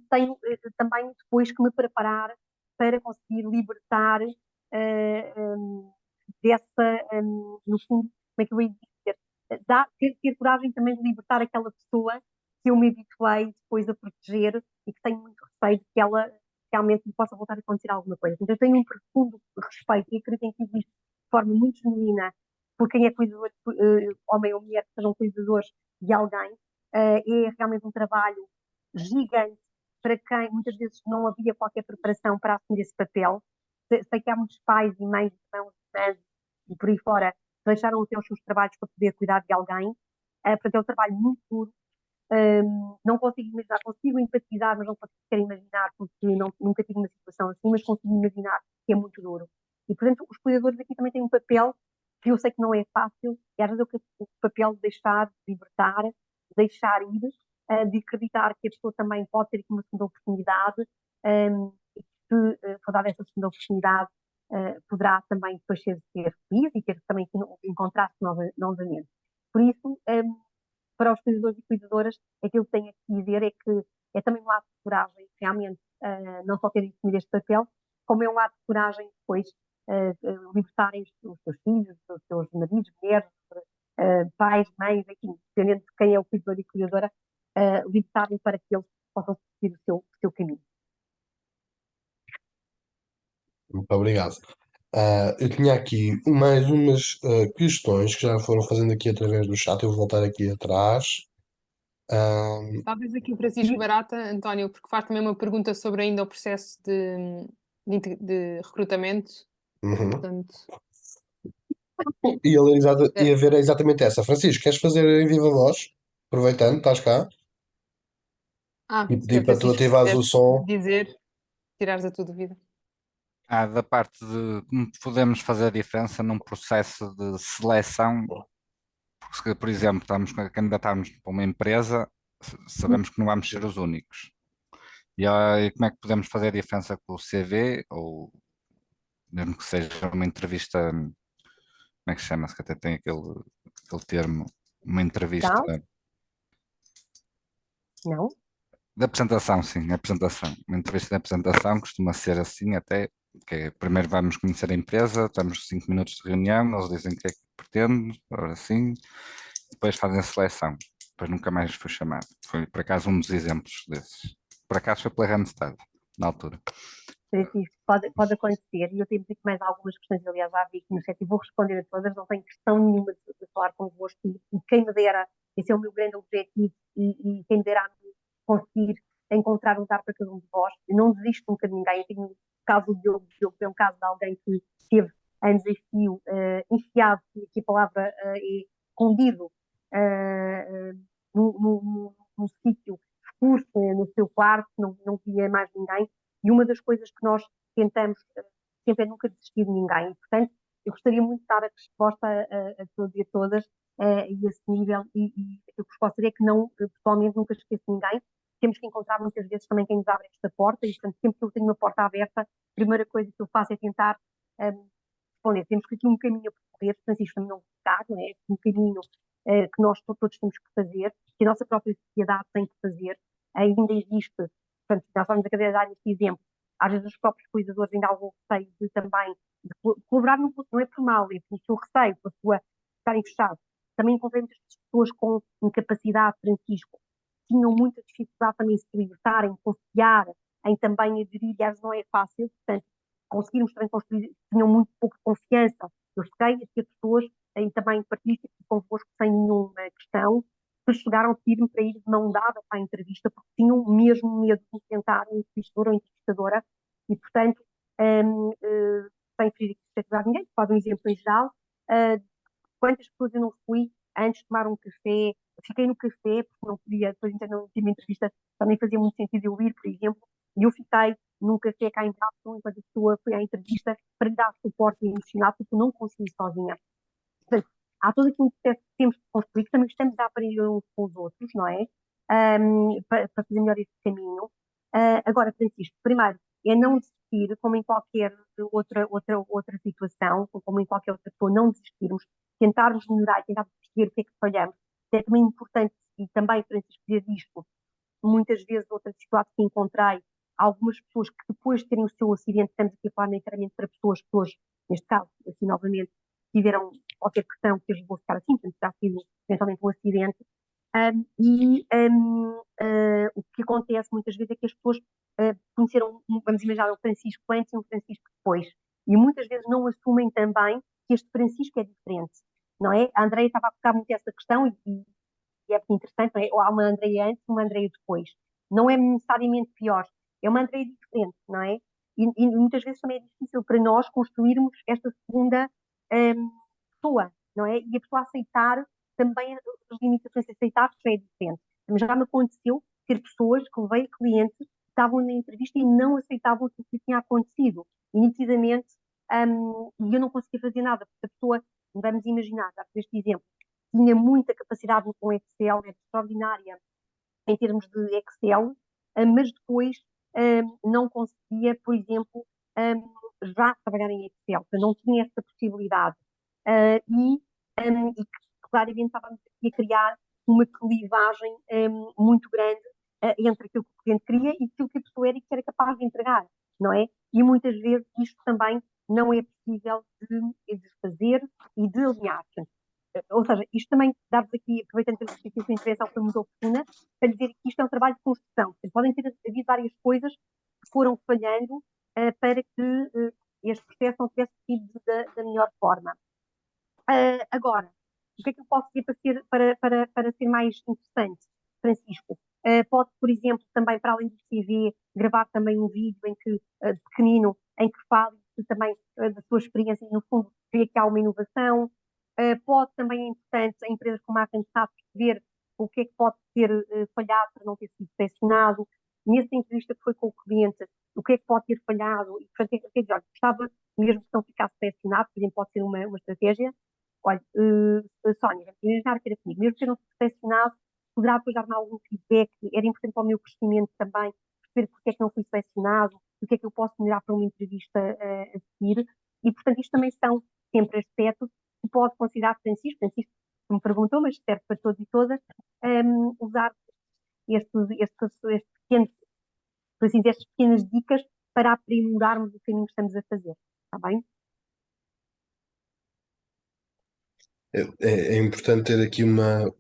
tenho também depois que me preparar para conseguir libertar dessa, no fundo, como é que eu ia dizer, ter coragem também de libertar aquela pessoa que eu me habituei depois a proteger e que tenho muito receio de que ela realmente me possa voltar a acontecer alguma coisa. Então eu tenho um profundo respeito e acredito em que existe de forma muito genuína por quem é cuidador, homem ou mulher, que sejam cuidadores de alguém, é realmente um trabalho gigante para quem muitas vezes não havia qualquer preparação para assumir esse papel. Sei que há muitos pais e mães, irmãos, irmãs e por aí fora que deixaram até os seus trabalhos para poder cuidar de alguém. Portanto, é um trabalho muito duro. Não consigo imaginar, consigo empatizar, mas não consigo sequer imaginar, porque nunca tive uma situação assim, mas consigo imaginar que é muito duro. E, portanto, os cuidadores aqui também têm um papel que eu sei que não é fácil, e às vezes é o papel de deixar, de libertar, de deixar ir, de acreditar que a pessoa também pode ter aqui uma segunda oportunidade, e que se for dada essa segunda oportunidade, poderá também depois ser feliz e ter também encontrar-se novamente. Por isso, para os cuidadores e cuidadoras, aquilo que tenho a dizer é que é também um ato de coragem, realmente, não só terem assumido este papel, como é um ato de coragem depois libertarem os seus filhos, os seus maridos, mulheres, pais, mães, enfim, dependendo de quem é o cuidador e cuidadora, libertarem para que eles possam seguir o seu caminho. Muito obrigado. Eu tinha aqui mais umas questões que já foram fazendo aqui através do chat. Eu vou voltar aqui atrás. Talvez aqui o Francisco Barata, António, porque faz também uma pergunta sobre ainda o processo de recrutamento. Uhum. Portanto, Ia ver exatamente essa. Francisco, queres fazer em viva voz? Aproveitando, estás cá. E pedir para tu Francisco, se ativares o quiseres som. dizer, tirares a tua dúvida. Da parte de como podemos fazer a diferença num processo de seleção, porque se, por exemplo, estamos a candidatarmos para uma empresa, sabemos que não vamos ser os únicos. E aí, como é que podemos fazer a diferença com o CV, ou mesmo que seja uma entrevista, como é que chama-se, que até tem aquele termo, uma entrevista Não? de apresentação, sim, apresentação. Uma entrevista de apresentação costuma ser assim até, que primeiro vamos conhecer a empresa, temos 5 minutos de reunião, eles dizem o que é que pretendem, agora sim, depois fazem a seleção. Depois nunca mais foi chamado. Foi, por acaso, um dos exemplos desses. Por acaso foi pela Randstad, na altura. Francisco, pode acontecer, e eu tenho aqui mais algumas questões, aliás, já vi aqui no chat e vou responder a todas, não tenho questão nenhuma de falar convosco, e quem me dera, esse é o meu grande objetivo, e quem me dera conseguir encontrar um lugar para cada um de vós, eu não desisto nunca de ninguém, eu tenho o caso do Diogo é um caso de alguém que esteve anos a fio, enfiado, aqui a palavra é escondido, num sítio escuro, no seu quarto, não via mais ninguém, e uma das coisas que nós tentamos sempre é nunca desistir de ninguém. E, portanto, eu gostaria muito de dar a resposta a todos e a todas a esse nível e aquilo que vos posso dizer é que não, pessoalmente, nunca esqueço ninguém. Temos que encontrar muitas vezes também quem nos abre esta porta e, portanto, sempre que eu tenho uma porta aberta, a primeira coisa que eu faço é tentar responder. Temos que aqui um caminho a percorrer, Francisco também não ficar, não é? Um caminho que nós todos temos que fazer, que a nossa própria sociedade tem que fazer. Ainda existe, portanto, nós vamos a dar este exemplo, às vezes os próprios cuidadores ainda há algum receio de também de colaborar, não é por mal, é por seu receio, por sua estarem fechados. Também encontrei muitas pessoas com incapacidade, Francisco, tinham muita dificuldade também em se libertarem, confiar, em também aderir, e às vezes não é fácil, portanto, conseguirmos também construir, tinham muito pouco de confiança. Eu cheguei a ter pessoas, e também partilho convosco sem nenhuma questão, que chegaram a pedir-me para ir de mão dada para a entrevista, porque tinham mesmo medo de enfrentar um entrevistador ou entrevistadora, e portanto, sem ferir aqui ninguém, pode um exemplo em geral, quantas pessoas eu não fui antes de tomar um café, fiquei no café, porque não podia, depois não tinha uma entrevista, também fazia muito sentido eu ir, por exemplo, e eu fiquei num café cá em Brasília, enquanto a pessoa foi à entrevista para lhe dar suporte emocional, porque não consegui sozinha. Portanto, há todo aqui um processo que temos que construir, que também estamos a aprender uns com os outros, não é? Para fazer melhor esse caminho. Agora, Francisco, primeiro, é não desistir, como em qualquer outra situação, como em qualquer outra pessoa, não desistirmos, tentarmos melhorar e tentar perceber o que é que falhamos. É também importante, e também, Francisco, dizer isto, muitas vezes, outra situação que encontrei, algumas pessoas que depois de terem o seu acidente, estamos aqui a falar necessariamente para pessoas que hoje, neste caso, assim, novamente, tiveram qualquer questão que as levou a ficar assim, portanto, terá sido eventualmente um acidente. O que acontece muitas vezes é que as pessoas conheceram, vamos imaginar, o Francisco antes e o Francisco depois. E muitas vezes não assumem também que este Francisco é diferente, não é? A Andreia estava a focar muito essa questão e é muito interessante, não é? Ou há uma Andreia antes e uma Andreia depois. Não é necessariamente pior, é uma Andreia diferente, não é? E muitas vezes também é difícil para nós construirmos esta segunda pessoa, não é? E a pessoa aceitar também as limitações, aceitar que já é diferente. Mas já me aconteceu ter pessoas que levei clientes que estavam na entrevista e não aceitavam o que tinha acontecido. E nitidamente, e eu não conseguia fazer nada, porque a pessoa, vamos imaginar, já por este exemplo, tinha muita capacidade com Excel, é extraordinária em termos de Excel, mas depois não conseguia, por exemplo, já trabalhar em Excel, portanto, não tinha essa possibilidade. E claramente estávamos aqui a criar uma clivagem muito grande entre aquilo que o cliente queria e aquilo que a pessoa era e que era capaz de entregar, não é? E muitas vezes isto também não é possível de fazer e de alinhar. Portanto, ou seja, isto também dá-vos aqui, aproveitando que a sua intervenção foi muito oportuna, para dizer que isto é um trabalho de construção. Portanto, podem ter havido várias coisas que foram falhando para que este processo não tivesse sido da melhor forma. Agora, o que é que eu posso dizer para ser mais interessante, Francisco? Pode, por exemplo, também, para além do CV, gravar também um vídeo em que, pequenino, em que fale também da sua experiência e, no fundo, ver que há uma inovação. Pode também, é importante, em empresas como a Arkansas, perceber o que é que pode ter falhado para não ter sido selecionado. Nessa entrevista que foi com o cliente, o que é que pode ter falhado? E, portanto, quer dizer, olha, gostava mesmo que não ficasse selecionado, por exemplo, pode ser uma estratégia. Olha, Sónia, imaginar que era comigo, mesmo que eu não fosse selecionado, poderá depois dar-me algum feedback, era importante para o meu crescimento também, perceber porque é que não fui selecionado, o que é que eu posso melhorar para uma entrevista a seguir, e portanto isto também são sempre aspectos que pode considerar Francisco me perguntou, mas serve para todos e todas, usar estes pequenos, assim, estas pequenas dicas para aprimorarmos o caminho que estamos a fazer, está bem? É importante ter aqui uma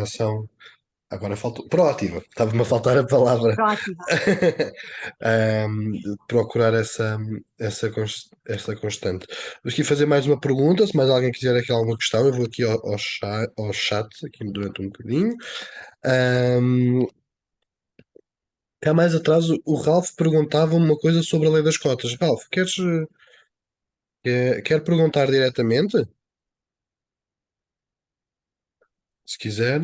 ação. Agora faltou. Proativa. Estava-me a faltar a palavra. Proativa. Procurar essa constante. Vou aqui fazer mais uma pergunta. Se mais alguém quiser aqui alguma questão, eu vou aqui ao chat aqui durante um bocadinho. Cá mais atrás, o Ralph perguntava uma coisa sobre a lei das cotas. Ralph, quer perguntar diretamente? Se quiser,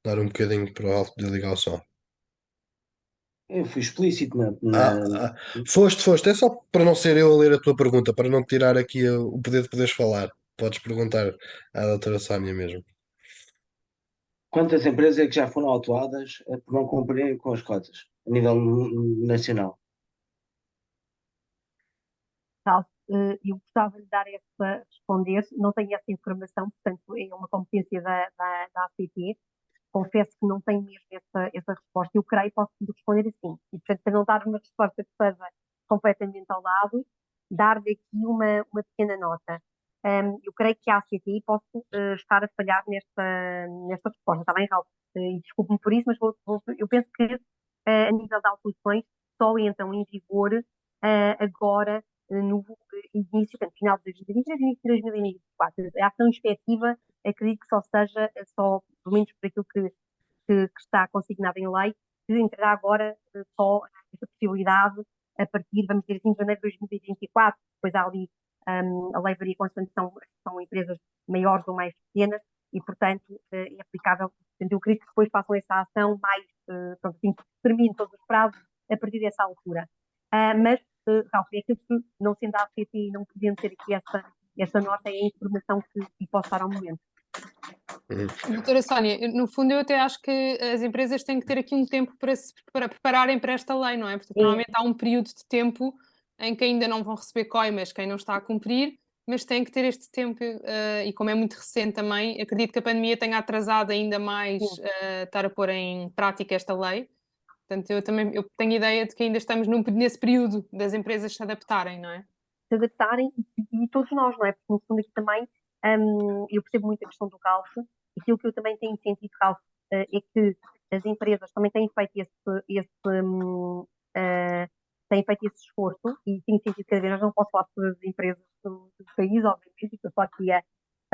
dar um bocadinho para o Ralph poder ligar o som. Eu fui explícito na, Ah, na- ah, foste. É só para não ser eu a ler a tua pergunta, para não te tirar aqui o poder de poderes falar. Podes perguntar à doutora Sónia mesmo. Quantas empresas é que já foram autuadas por não cumprirem com as cotas a nível nacional? Tal. Eu gostava de dar essa, responder, não tenho essa informação, portanto é uma competência da ACT, confesso que não tenho mesmo essa resposta, eu creio que posso responder assim, e portanto para não dar uma resposta que seja completamente ao lado, dar-lhe aqui uma pequena nota. Eu creio que a ACT posso estar a falhar nesta resposta, está bem, Raul? E desculpe-me por isso, mas eu penso que a nível de autuações só entram em vigor agora no início, portanto, final de 2023 e início de 2024. A ação inspectiva, acredito que só seja, só, pelo menos por aquilo que está consignado em lei, que entrará agora só essa possibilidade a partir, vamos dizer assim, de janeiro de 2024. Depois há ali a lei varia constante, são empresas maiores ou mais pequenas e, portanto, é aplicável. Portanto, eu acredito que depois façam essa ação mais, pronto, assim, termine todos os prazos a partir dessa altura. Mas, Ralf, é que não sendo a ACT e não podendo ter aqui essa nota, é a informação que posso dar ao momento. Doutora Sónia, no fundo eu até acho que as empresas têm que ter aqui um tempo para se prepararem para esta lei, não é? Porque normalmente há um período de tempo em que ainda não vão receber coimas quem não está a cumprir, mas têm que ter este tempo, e como é muito recente também, acredito que a pandemia tenha atrasado ainda mais estar a pôr em prática esta lei. Portanto, eu tenho ideia de que ainda estamos nesse período das empresas se adaptarem, não é? Se adaptarem e todos nós, não é? Porque no fundo aqui também eu percebo muito a questão do Ralf. Aquilo que eu também tenho sentido, Ralf, é que as empresas também têm feito esse esforço e tenho sentido cada vez, nós não posso falar de todas as empresas do país, obviamente, estou só aqui a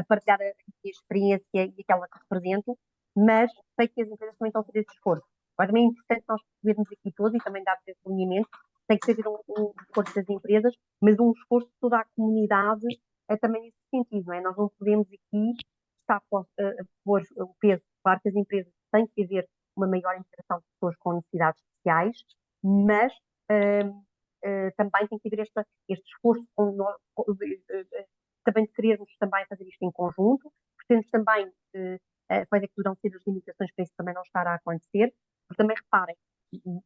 partilhar a minha experiência e aquela que represento, mas sei que as empresas também estão a fazer esse esforço. Agora também é importante nós percebermos aqui todos e também dar esse alinhamento, tem que ser um esforço das empresas, mas um esforço de toda a comunidade também nesse sentido, não é? Nós não podemos aqui estar a pôr o peso. Claro que as empresas têm que haver uma maior integração de pessoas com necessidades especiais, mas também tem que haver este esforço também de querermos também fazer isto em conjunto, pretendemos também quais é que poderão ser as limitações para isso também não estar a acontecer, porque também reparem,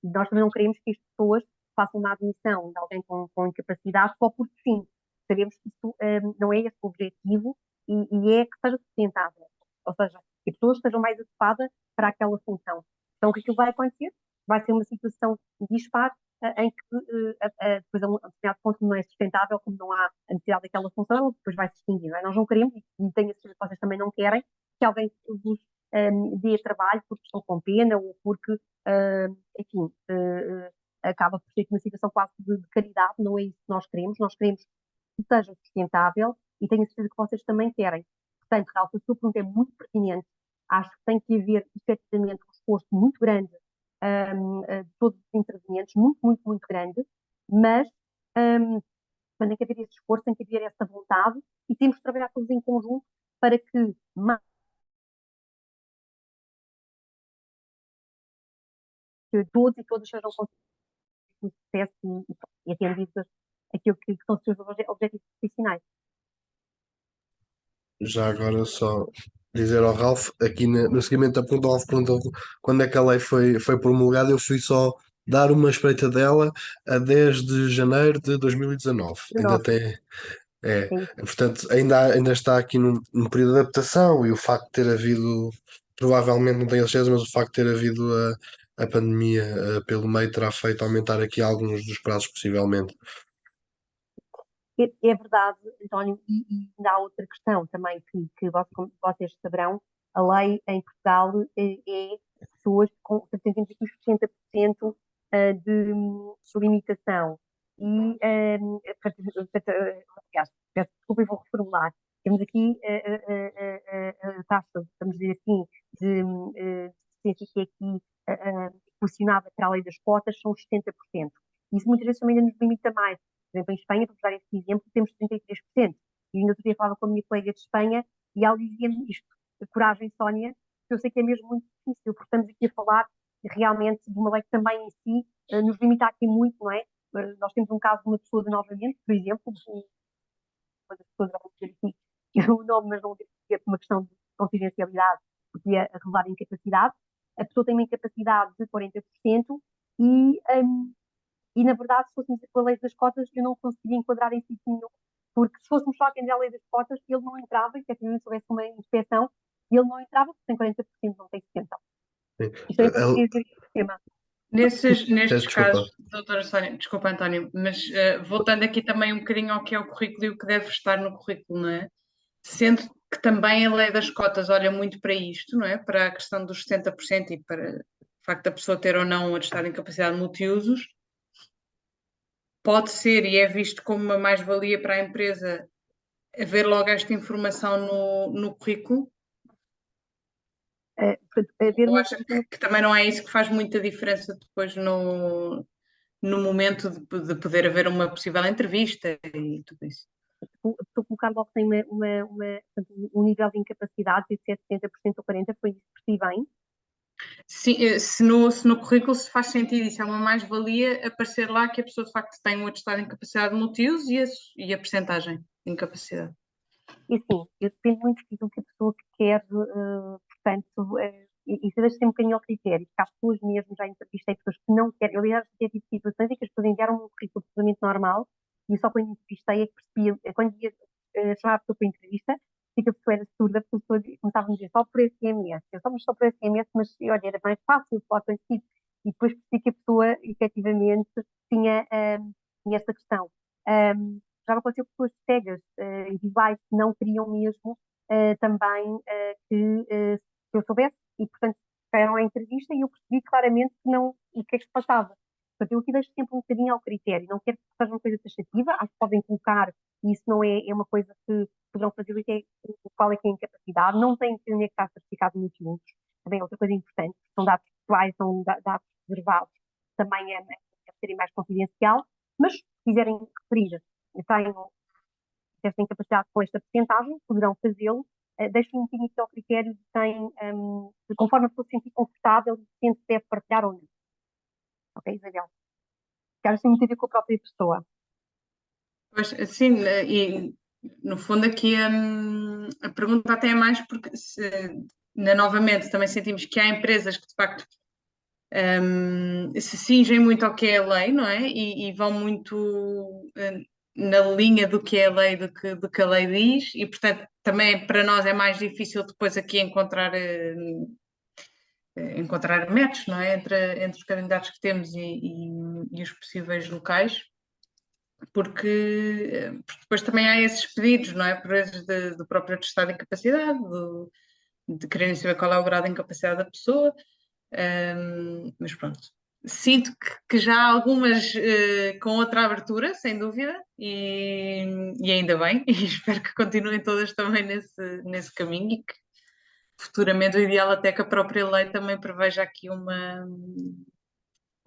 nós também não queremos que as pessoas façam uma admissão de alguém com incapacidade só porque sim. Sabemos que isso não é esse o objetivo e é que seja sustentável. Ou seja, que as pessoas estejam mais adequadas para aquela função. Então, o que aquilo vai acontecer? Vai ser uma situação dispar em que depois a um determinado ponto não é sustentável, como não há a necessidade daquela função, depois vai se extinguir. Não é? Nós não queremos, e tenho a certeza que vocês também não querem, que alguém vos dê trabalho porque estão com pena ou porque, enfim, acaba por ser uma situação quase de caridade. Não é isso que nós queremos que seja sustentável e tenho a certeza que vocês também querem. Portanto, Ralf, a sua pergunta é muito pertinente. Acho que tem que haver, efetivamente, um esforço muito grande de todos os intervenientes, muito, muito, muito grande, mas tem que haver esse esforço, tem que haver essa vontade e temos que trabalhar todos em conjunto para que todos e todas sejam conscientes do sucesso e atendidos aquilo que são os seus objetivos profissionais. Já agora só dizer ao Ralf, aqui no seguimento da pergunta, o Ralf perguntou quando é que a lei foi promulgada, eu fui só dar uma espreita dela a 10 de janeiro de 2019. Ainda tem, portanto, ainda está aqui num período de adaptação e o facto de ter havido, provavelmente não tenho certeza, mas o facto de ter havido a pandemia pelo meio terá feito aumentar aqui alguns dos prazos, possivelmente. É verdade, António, e ainda há outra questão também que vocês saberão, a lei em Portugal é pessoas com 60% de limitação e, aliás, peço desculpa e vou reformular, temos aqui a taxa, vamos dizer assim, de deficiência que é aqui posicionada para a lei das cotas são os 70%. Isso muitas vezes também ainda nos limita mais. Por exemplo, em Espanha, para dar este exemplo, temos 33%. E ainda outro dia falava com a minha colega de Espanha e ela dizia-me isto, coragem, Sónia, que eu sei que é mesmo muito difícil, porque estamos aqui a falar realmente de uma lei que também em si nos limita aqui muito, não é? Nós temos um caso de uma pessoa de novamente, por exemplo, uma das pessoas, vamos dizer aqui, o nome, mas não deve ser por uma questão de confidencialidade, porque ia revelar a incapacidade. A pessoa tem uma incapacidade de 40% e, na verdade, se fôssemos com a lei das cotas, eu não conseguia enquadrar em sítio nenhum, porque se fôssemos só atender a lei das cotas, ele não entrava, e efetivamente se houvesse uma inspeção, ele não entrava, porque tem 40%, não tem 70%. Isto é importante dizer aqui por cima. Nestes Desculpa. casos, doutora Sónia, desculpa, António, mas voltando aqui também um bocadinho ao que é o currículo e o que deve estar no currículo, não é? Sendo que também a lei das cotas olha muito para isto, não é? Para a questão dos 70% e para o facto da pessoa ter ou não um atestado de incapacidade multiusos, pode ser e é visto como uma mais-valia para a empresa haver logo esta informação no currículo? Ou acha que também não é isso que faz muita diferença depois no momento de poder haver uma possível entrevista e tudo isso? Estou colocando logo que tem um nível de incapacidade de 70% ou 40%, foi isso que percebi bem. Sim, se no currículo se faz sentido, isso é uma mais-valia aparecer lá que a pessoa de facto tem um atestado de incapacidade de motivos e a percentagem de incapacidade. E sim, eu dependo muito daquilo que a pessoa que quer, portanto, isso deixa sempre um bocadinho ao critério, porque há pessoas mesmo, já entrevistei pessoas que não querem, aliás, já tive situações em que as pessoas enviaram um currículo absolutamente normal e eu só quando entrevistei é que percebi, quando ia chamar a pessoa para a entrevista, que a pessoa era surda, porque a pessoa começava a dizer só por SMS, eu só, mas só por SMS, mas olha, era mais fácil falar consigo, e depois percebi que a pessoa efetivamente tinha, tinha esta questão. Já me aconteceu pessoas cegas e visuais que não queriam mesmo também que eu soubesse e, portanto, ficaram à entrevista e eu percebi claramente que não, o que é que se passava. Portanto, eu aqui deixo sempre um bocadinho ao critério, não quero que seja uma coisa taxativa, acho que podem colocar, e isso não é uma coisa que poderão fazer, qual é que é a incapacidade, não tem que ter estar certificado nos juntos, também é outra coisa importante, são dados pessoais, são dados reservados, também é serem mais confidencial, mas se quiserem referir tenham esta incapacidade com esta porcentagem, poderão fazê-lo. Deixem um bocadinho ao critério de quem, conforme a pessoa se sentir confortável, sente se deve partilhar ou não. Ok, Isabel? Quero assim muito a ver com a própria pessoa. Pois, sim, e no fundo aqui a pergunta até é mais porque novamente também sentimos que há empresas que de facto se cingem muito ao que é a lei, não é? E vão muito na linha do que é a lei, do que a lei diz, e portanto também para nós é mais difícil depois aqui encontrar match, não é? Entre os candidatos que temos e os possíveis locais. Porque depois também há esses pedidos, não é? Por vezes do próprio atestado de incapacidade, de quererem saber qual é o grau de incapacidade da pessoa, mas pronto. Sinto que já há algumas com outra abertura, sem dúvida, e ainda bem, e espero que continuem todas também nesse caminho e que futuramente o ideal até que a própria lei também preveja aqui uma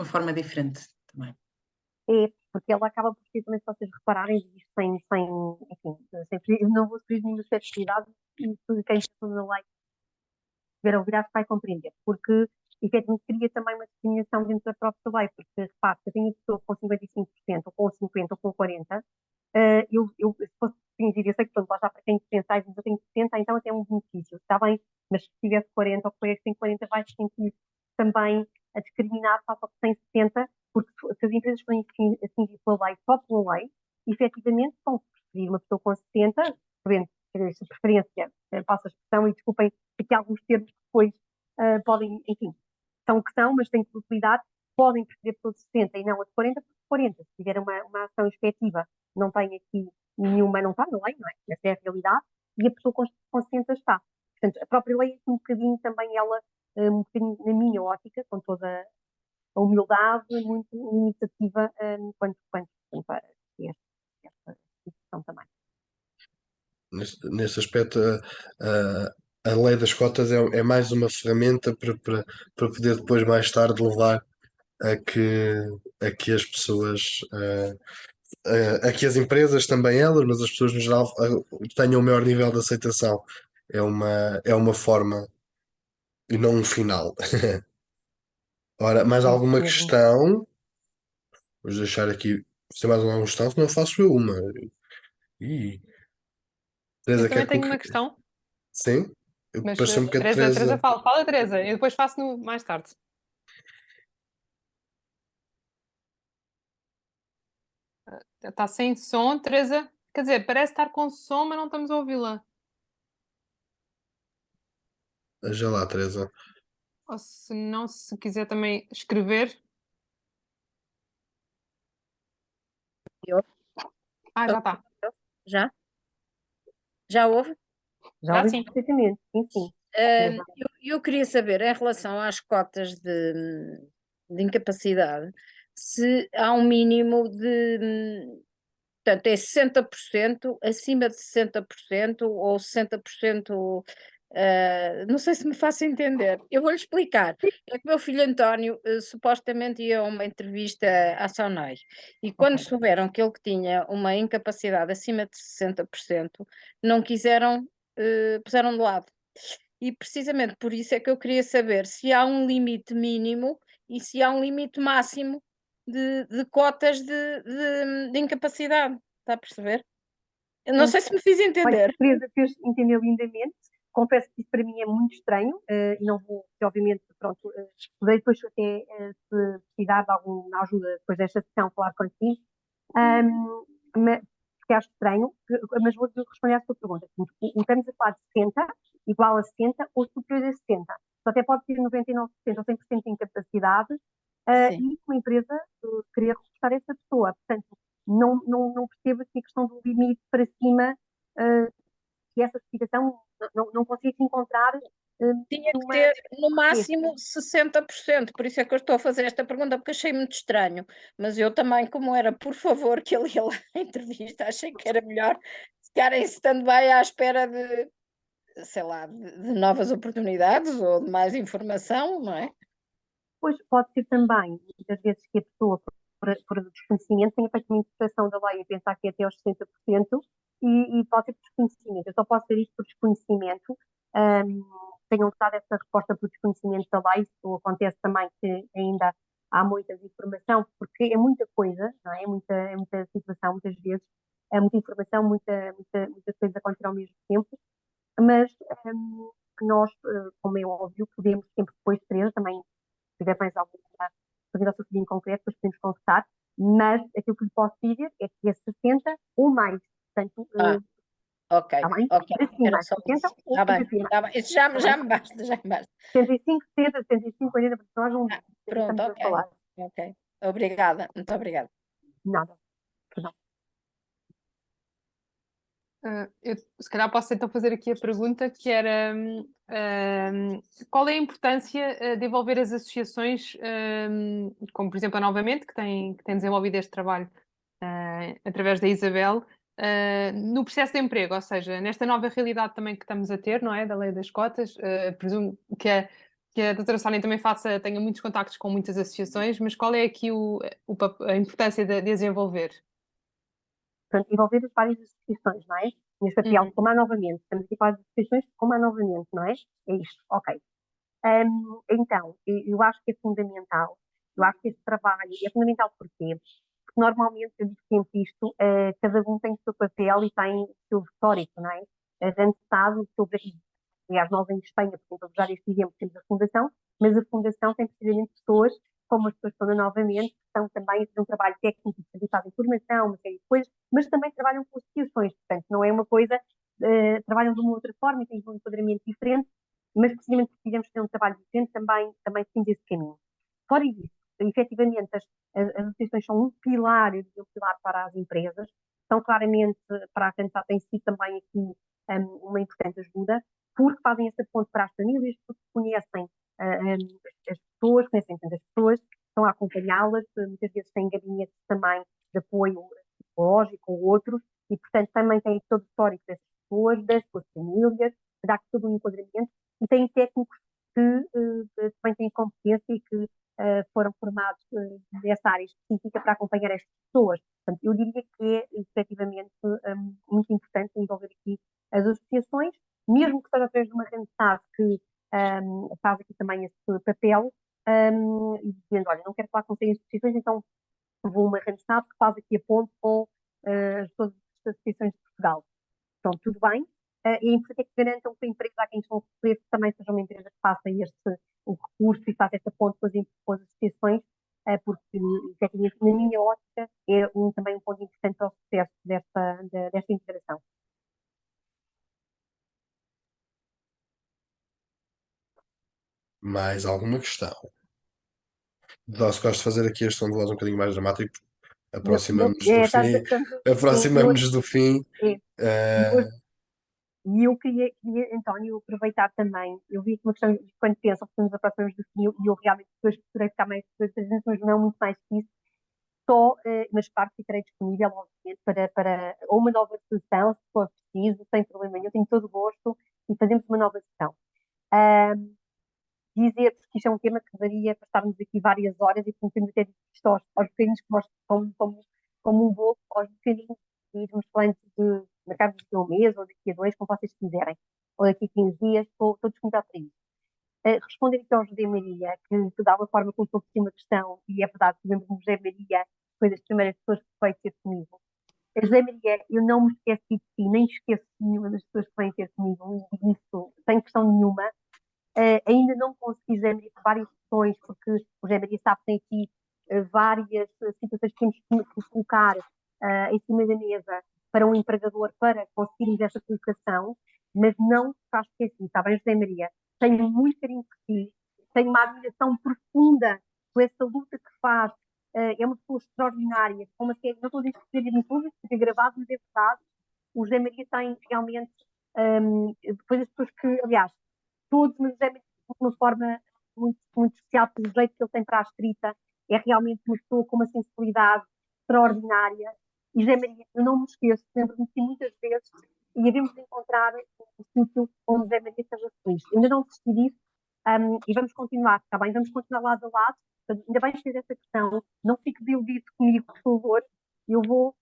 forma diferente também. É, porque ela acaba por ser, também se vocês repararem, isto enfim, eu não vou sofrer nenhuma certificado e quem está na lei ver ao virar vai compreender, porque efetivamente cria também uma discriminação dentro da própria lei, porque repare, se eu tenho a pessoa com 55%, ou com 50%, ou com 40%, se fosse fingir, eu sei que pronto, lá já para quem pensa, mas eu tenho 60%, então até é um benefício, está bem, mas se tivesse 40%, ou o colega que tem 40%, vai se sentir também a discriminar face ao que tem 60%, porque se as empresas forem atingir pela lei, só pela lei, efetivamente vão preferir uma pessoa com 60%, essa preferência, passo a expressão, e desculpem aqui alguns termos que depois podem, enfim, são o que são, mas têm que utilidade, podem preferir pessoa de 60 e não a de 40, porque 40, se tiver uma ação efetiva, não tem aqui nenhuma, não está na lei, não é? Essa é a realidade, e a pessoa com 60 está. Portanto, a própria lei é um bocadinho também ela, um bocadinho na minha ótica, com toda a humildade, muito limitativa quanto a esta situação também. Nesse aspecto, a lei das cotas é mais uma ferramenta para poder depois, mais tarde, levar a que as pessoas, a que as empresas, também elas, mas as pessoas no geral, tenham um maior nível de aceitação. É uma forma e não um final. Ora, mais É alguma mesmo. questão? Vou deixar aqui. Se mais alguma questão, senão eu faço eu uma. Ih, Teresa, Eu também quer tenho colocar? uma questão, Sim? mas Pareceu-me que a Teresa Teresa. fala Teresa, eu depois faço mais tarde. Está sem som, Teresa? Quer dizer, parece estar com som, mas não estamos a ouvi-la. Veja lá, Teresa. Ou se não, se quiser também escrever. Eu? Já está. Já? Já houve? Já Já ouvi sim. perfeitamente, sim, sim. Eu queria saber, em relação às cotas de incapacidade, se há um mínimo portanto, é 60%, acima de 60% ou 60%, não sei se me faço entender. Eu vou-lhe explicar. É que o meu filho António supostamente ia a uma entrevista à SONAI e quando souberam que ele tinha uma incapacidade acima de 60%, não quiseram, puseram de lado. e precisamente por isso é que eu queria saber se há um limite mínimo e se há um limite máximo de cotas de incapacidade, está a perceber? Eu não sei se me fiz Olha, entender. Teresa fez entender lindamente. Confesso que isso para mim é muito estranho e não vou, porque, obviamente, pronto, estudei depois até se precisar de alguma ajuda depois desta sessão, falar contigo. Mas, porque acho estranho, mas vou responder à sua pergunta. Estamos a falar de 60, igual a 60 ou superior a 60. Só até pode ter 99% ou 100% de incapacidade Sim. e uma empresa querer recrutar essa pessoa. Portanto, não percebo aqui a questão do limite para cima, que essa explicação não consigo encontrar Tinha que numa ter no máximo 60%, por isso é que eu estou a fazer esta pergunta, porque achei muito estranho. Mas eu também, como era por favor que ele ia lá à entrevista, achei que era melhor ficar em stand-by à espera de, sei lá, de novas oportunidades ou de mais informação, não é? Pois pode ser também, muitas vezes, que a pessoa, por desconhecimento, tenha feito uma interpretação da lei a pensar que é até aos 60% e pode ser por desconhecimento. Eu só posso ter isto por desconhecimento. Tenham dado essa resposta por desconhecimento da lei. Isso acontece também que ainda há muita desinformação, porque é muita coisa, não é? É muita situação, muitas vezes, é muita informação, muita coisa acontecer ao mesmo tempo. Mas nós, como é óbvio, podemos sempre depois, Teresa, também se tiver mais alguma fazer ao seu pedido em concreto, depois podemos conversar, mas aquilo que lhe posso dizer é que é 60 ou mais. Portanto, Ok, está bem? ok. Para cima, Era só 60 isso. ou Está para bem, cima. está bem. Isso já me basta, já me basta. 75, 70, 75, 80, porque nós não Pronto, estamos a ok. falar. Ok. Obrigada, muito obrigada. Nada. Perdão. Eu se calhar posso então fazer aqui a pergunta que era qual é a importância de envolver as associações, como por exemplo a Novamente, que tem desenvolvido este trabalho através da Isabel, no processo de emprego, ou seja, nesta nova realidade também que estamos a ter, não é? Da lei das cotas, presumo que a doutora Sónia também tenha muitos contactos com muitas associações, mas qual é aqui a importância de as envolver? Portanto, envolver as várias associações, não é? Neste papel, como há novamente, estamos aqui para as associações, como há novamente, não é? É isto, ok. Então, eu acho que é fundamental, eu acho que este trabalho é fundamental porquê? Porque normalmente, eu digo sempre isto, cada um tem o seu papel e tem o seu histórico, não é? A gente sabe o seu objetivo. Aliás, nós em Espanha, por exemplo, já deste exemplo, temos a Fundação, mas a Fundação tem precisamente pessoas, como as pessoas que estão novamente, que estão também a fazer um trabalho técnico, de fazem formação, uma série de coisas, mas também trabalham com associações, portanto, não é uma coisa, trabalham de uma outra forma e têm um enquadramento diferente, mas precisamente porque quisemos ter um trabalho diferente, também seguimos esse caminho. Fora isso, efetivamente, as associações são um pilar, eu digo, um pilar para as empresas, são claramente, para a Cansat tem sido também aqui uma importante ajuda, porque fazem essa ponte para as famílias, porque conhecem as pessoas, conhecem tantas pessoas, estão a acompanhá-las, muitas vezes têm gabinetes também de apoio psicológico ou outros, e portanto também têm todo o histórico dessas pessoas, das suas famílias, dá todo um enquadramento, e têm técnicos que também têm competência e que foram formados nessa área específica para acompanhar estas pessoas. Portanto, eu diria que é efetivamente muito importante envolver aqui as associações, mesmo que seja através de uma Randstad que faz aqui também esse papel, e dizendo, olha, não quero falar com 100 associações, então vou a uma Randstad que faz aqui a ponte com todas as associações de Portugal. Pronto, tudo bem. É importante que garantam que a empresa a quem estão a receber também seja uma empresa que faça o recurso e faça esta ponte com as associações, porque, efetivamente, na minha ótica, é também um ponto importante para o sucesso desta integração. Mais alguma questão? Gosto de fazer aqui este som de voz um bocadinho mais dramático. Aproximamos-nos do fim. Aproximamos-nos do fim. E eu queria, António, aproveitar também, eu vi que uma questão, quando pensam que nos aproximamos do fim, e eu realmente depois procurei ficar mais presente, mas não muito mais que isso, mas claro que ficarei disponível, obviamente, para ou uma nova sessão, se for preciso, sem problema nenhum, tenho todo o gosto, e fazemos uma nova sessão. Dizer-vos que isto é um tema que daria para estarmos aqui várias horas e que temos até dito isto aos bocadinhos como um bolo, aos bocadinhos, e irmos falando marcarmos daqui a um mês, ou daqui a dois, como vocês quiserem, ou daqui a 15 dias, estou disponível para isso. Responder aqui ao José Maria, que de alguma forma colocou por cima a questão, e é verdade, por exemplo, o José Maria foi das primeiras pessoas que veio ter comigo. José Maria, eu não me esqueci de ti, nem esqueço de nenhuma das pessoas que vêm ter comigo, e isso sem questão nenhuma. Ainda não consegui, José Maria, por várias questões, porque o José Maria sabe que tem aqui várias situações que temos que colocar em cima da mesa para um empregador para conseguirmos essa colocação, mas não está esquecido, está bem, José Maria? Tenho muito carinho por ti, tenho uma admiração profunda por essa luta que faz. É uma pessoa extraordinária, como assim, não estou a dizer que seja em público, que seja gravado, mas é verdade. O José Maria tem realmente, depois as pessoas que, aliás, todos, mas o José Maria de uma forma muito, muito especial, pelo jeito que ele tem para a escrita, é realmente uma pessoa com uma sensibilidade extraordinária. E José Maria, eu não me esqueço, lembro-me de muitas vezes, e havemos de encontrar um sítio onde José Maria seja feliz. Eu ainda não desisti disso, e vamos continuar, está bem? Vamos continuar lado a lado. Portanto, ainda bem que fez essa questão, não fique desiludido comigo, por favor. Eu vou,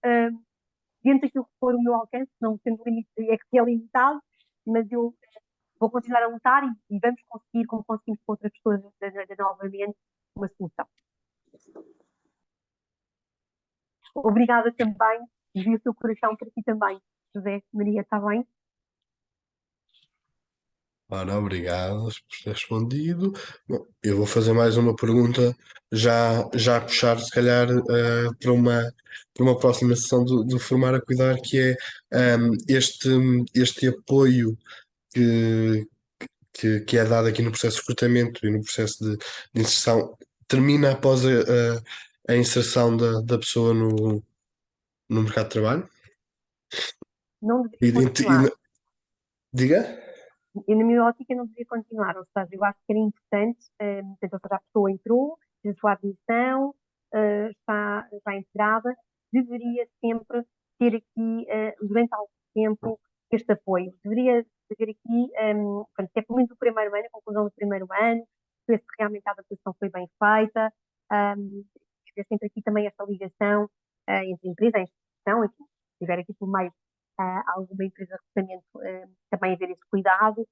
dentro daquilo que for o meu alcance, não sendo é que é limitado, mas eu vou continuar a lutar e vamos conseguir, como conseguimos com outras pessoas, novamente, uma solução. Obrigada também, e vi o seu coração para ti também, José Maria, está bem? Ora, obrigado por ter respondido. Bom, eu vou fazer mais uma pergunta, já a puxar, se calhar, para uma próxima sessão do Formar a Cuidar, que é este apoio que, que é dado aqui no processo de recrutamento e no processo de inserção, termina após a inserção da pessoa no mercado de trabalho? Não E, deveria continuar. diga? Eu, na minha ótica, não devia continuar, ou seja, eu acho que era importante, portanto, ou seja, a pessoa entrou, fez a sua admissão, está integrada, deveria sempre ter aqui, durante algum tempo, este apoio. Deveria haver aqui, portanto, que é pelo menos o primeiro ano, a conclusão do primeiro ano, ver se realmente a adaptação foi bem feita, haver sempre aqui também esta ligação entre a empresa e a instituição, aqui, se tiver aqui por meio alguma empresa de recrutamento também haver esse cuidado.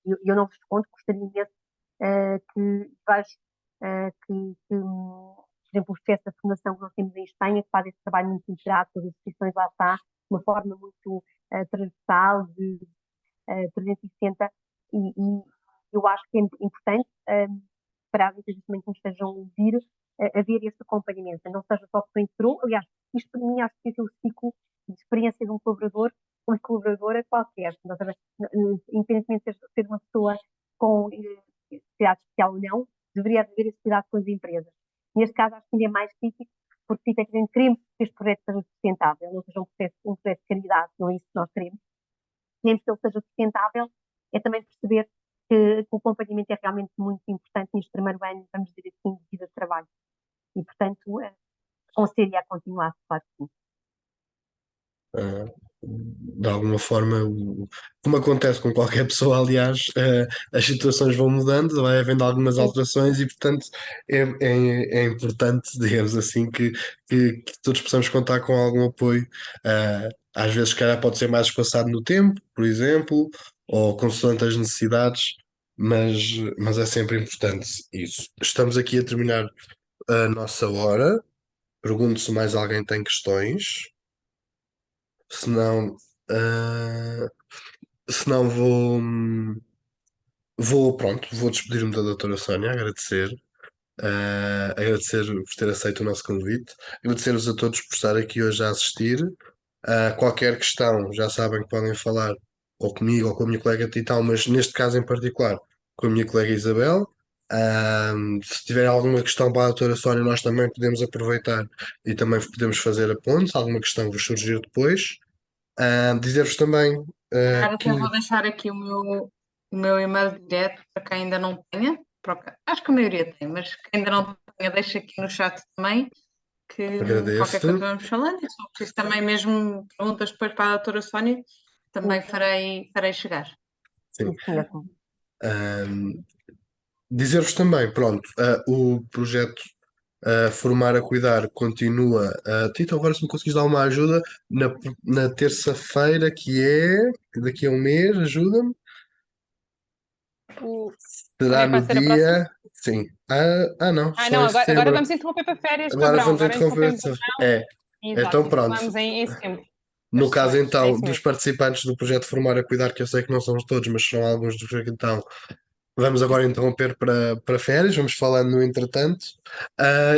Eu não vos conto, gostaria imenso que vejo por exemplo, o processo da formação que nós temos em Espanha, que faz esse trabalho muito integrado com as instituições lá está, de uma forma muito transversal, de 360, e eu acho que é importante para as empresas também que nos estejam a ouvir, haver esse acompanhamento, não seja só que entrou, aliás, isto para mim acho que é o ciclo de experiência de um colaborador, uma colaboradora qualquer, independentemente de ser uma pessoa com necessidade especial ou não, deveria haver esse cuidado com as empresas. Neste caso, acho que ainda é mais crítico, porque efetivamente queremos que este projeto seja sustentável, não seja um projeto de caridade, não é isso que nós queremos. Queremos que ele seja sustentável, é também perceber que o acompanhamento é realmente muito importante neste primeiro ano, vamos dizer assim, de vida de trabalho. E, portanto, aconselho a continuar, claro que sim. De alguma forma, como acontece com qualquer pessoa, aliás, as situações vão mudando, vai havendo algumas alterações e, portanto, é importante, digamos assim, que todos possamos contar com algum apoio. Às vezes, se calhar, pode ser mais espaçado no tempo, por exemplo, ou consoante as necessidades, mas é sempre importante isso. Estamos aqui a terminar a nossa hora. Pergunto se mais alguém tem questões. Se não, ah, se não vou despedir-me da doutora Sónia, agradecer por ter aceito o nosso convite, agradecer-vos a todos por estar aqui hoje a assistir. Qualquer questão, já sabem que podem falar ou comigo ou com a minha colega Titão, mas neste caso em particular com a minha colega Isabel. Se tiver alguma questão para a doutora Sónia, nós também podemos aproveitar e também podemos fazer a ponte, se alguma questão vos surgir depois. Dizer-vos também Agora que até vou deixar aqui o meu e-mail direto para quem ainda não tenha. Acho que a maioria tem, mas quem ainda não tenha, deixa aqui no chat também, que qualquer agradeço-te. coisa vamos falando. E se for preciso também mesmo perguntas depois para a doutora Sónia, também farei chegar. Sim. Isso mesmo. Dizer-vos também, pronto, o projeto Formar a Cuidar continua. Tito, agora se me conseguires dar uma ajuda, na terça-feira, que é daqui a um mês, ajuda-me. O... Será Ok, no pode ser a próxima? dia. Sim. Não, Ah, só não, em agora setembro. vamos interromper para férias para Agora verão. vamos Agora interromper. interrompemos o verão. Então Exato, pronto. vamos em setembro. No Mas caso é então isso dos mesmo. participantes do projeto Formar a Cuidar, que eu sei que não são todos, mas são alguns dos que então vamos agora interromper para férias, vamos falando no entretanto.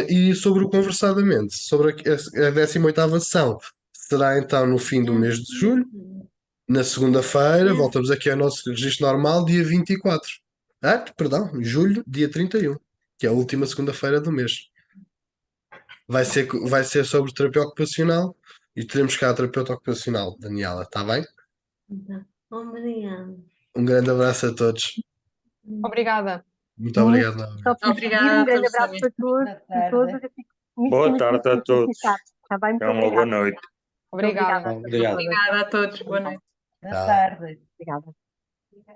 E sobre o Conversadamente, sobre a 18ª sessão, será então no fim do mês de julho, na segunda-feira, voltamos aqui ao nosso registro normal, dia 24. Perdão, julho, dia 31, que é a última segunda-feira do mês. Vai ser sobre terapia ocupacional e teremos cá a terapeuta ocupacional, Daniela, está bem? Então, obrigada. Um grande abraço a todos. Obrigada. Muito obrigado, Laura. Só por seguir, um grande abraço para todos e todas. Eu fico muito, Boa muito, tarde a muito todos. felicitado. Está bem? Muito É uma boa obrigada. noite. Obrigada. Obrigada. Obrigado. Obrigada a todos. Boa noite. Tchau. Obrigada.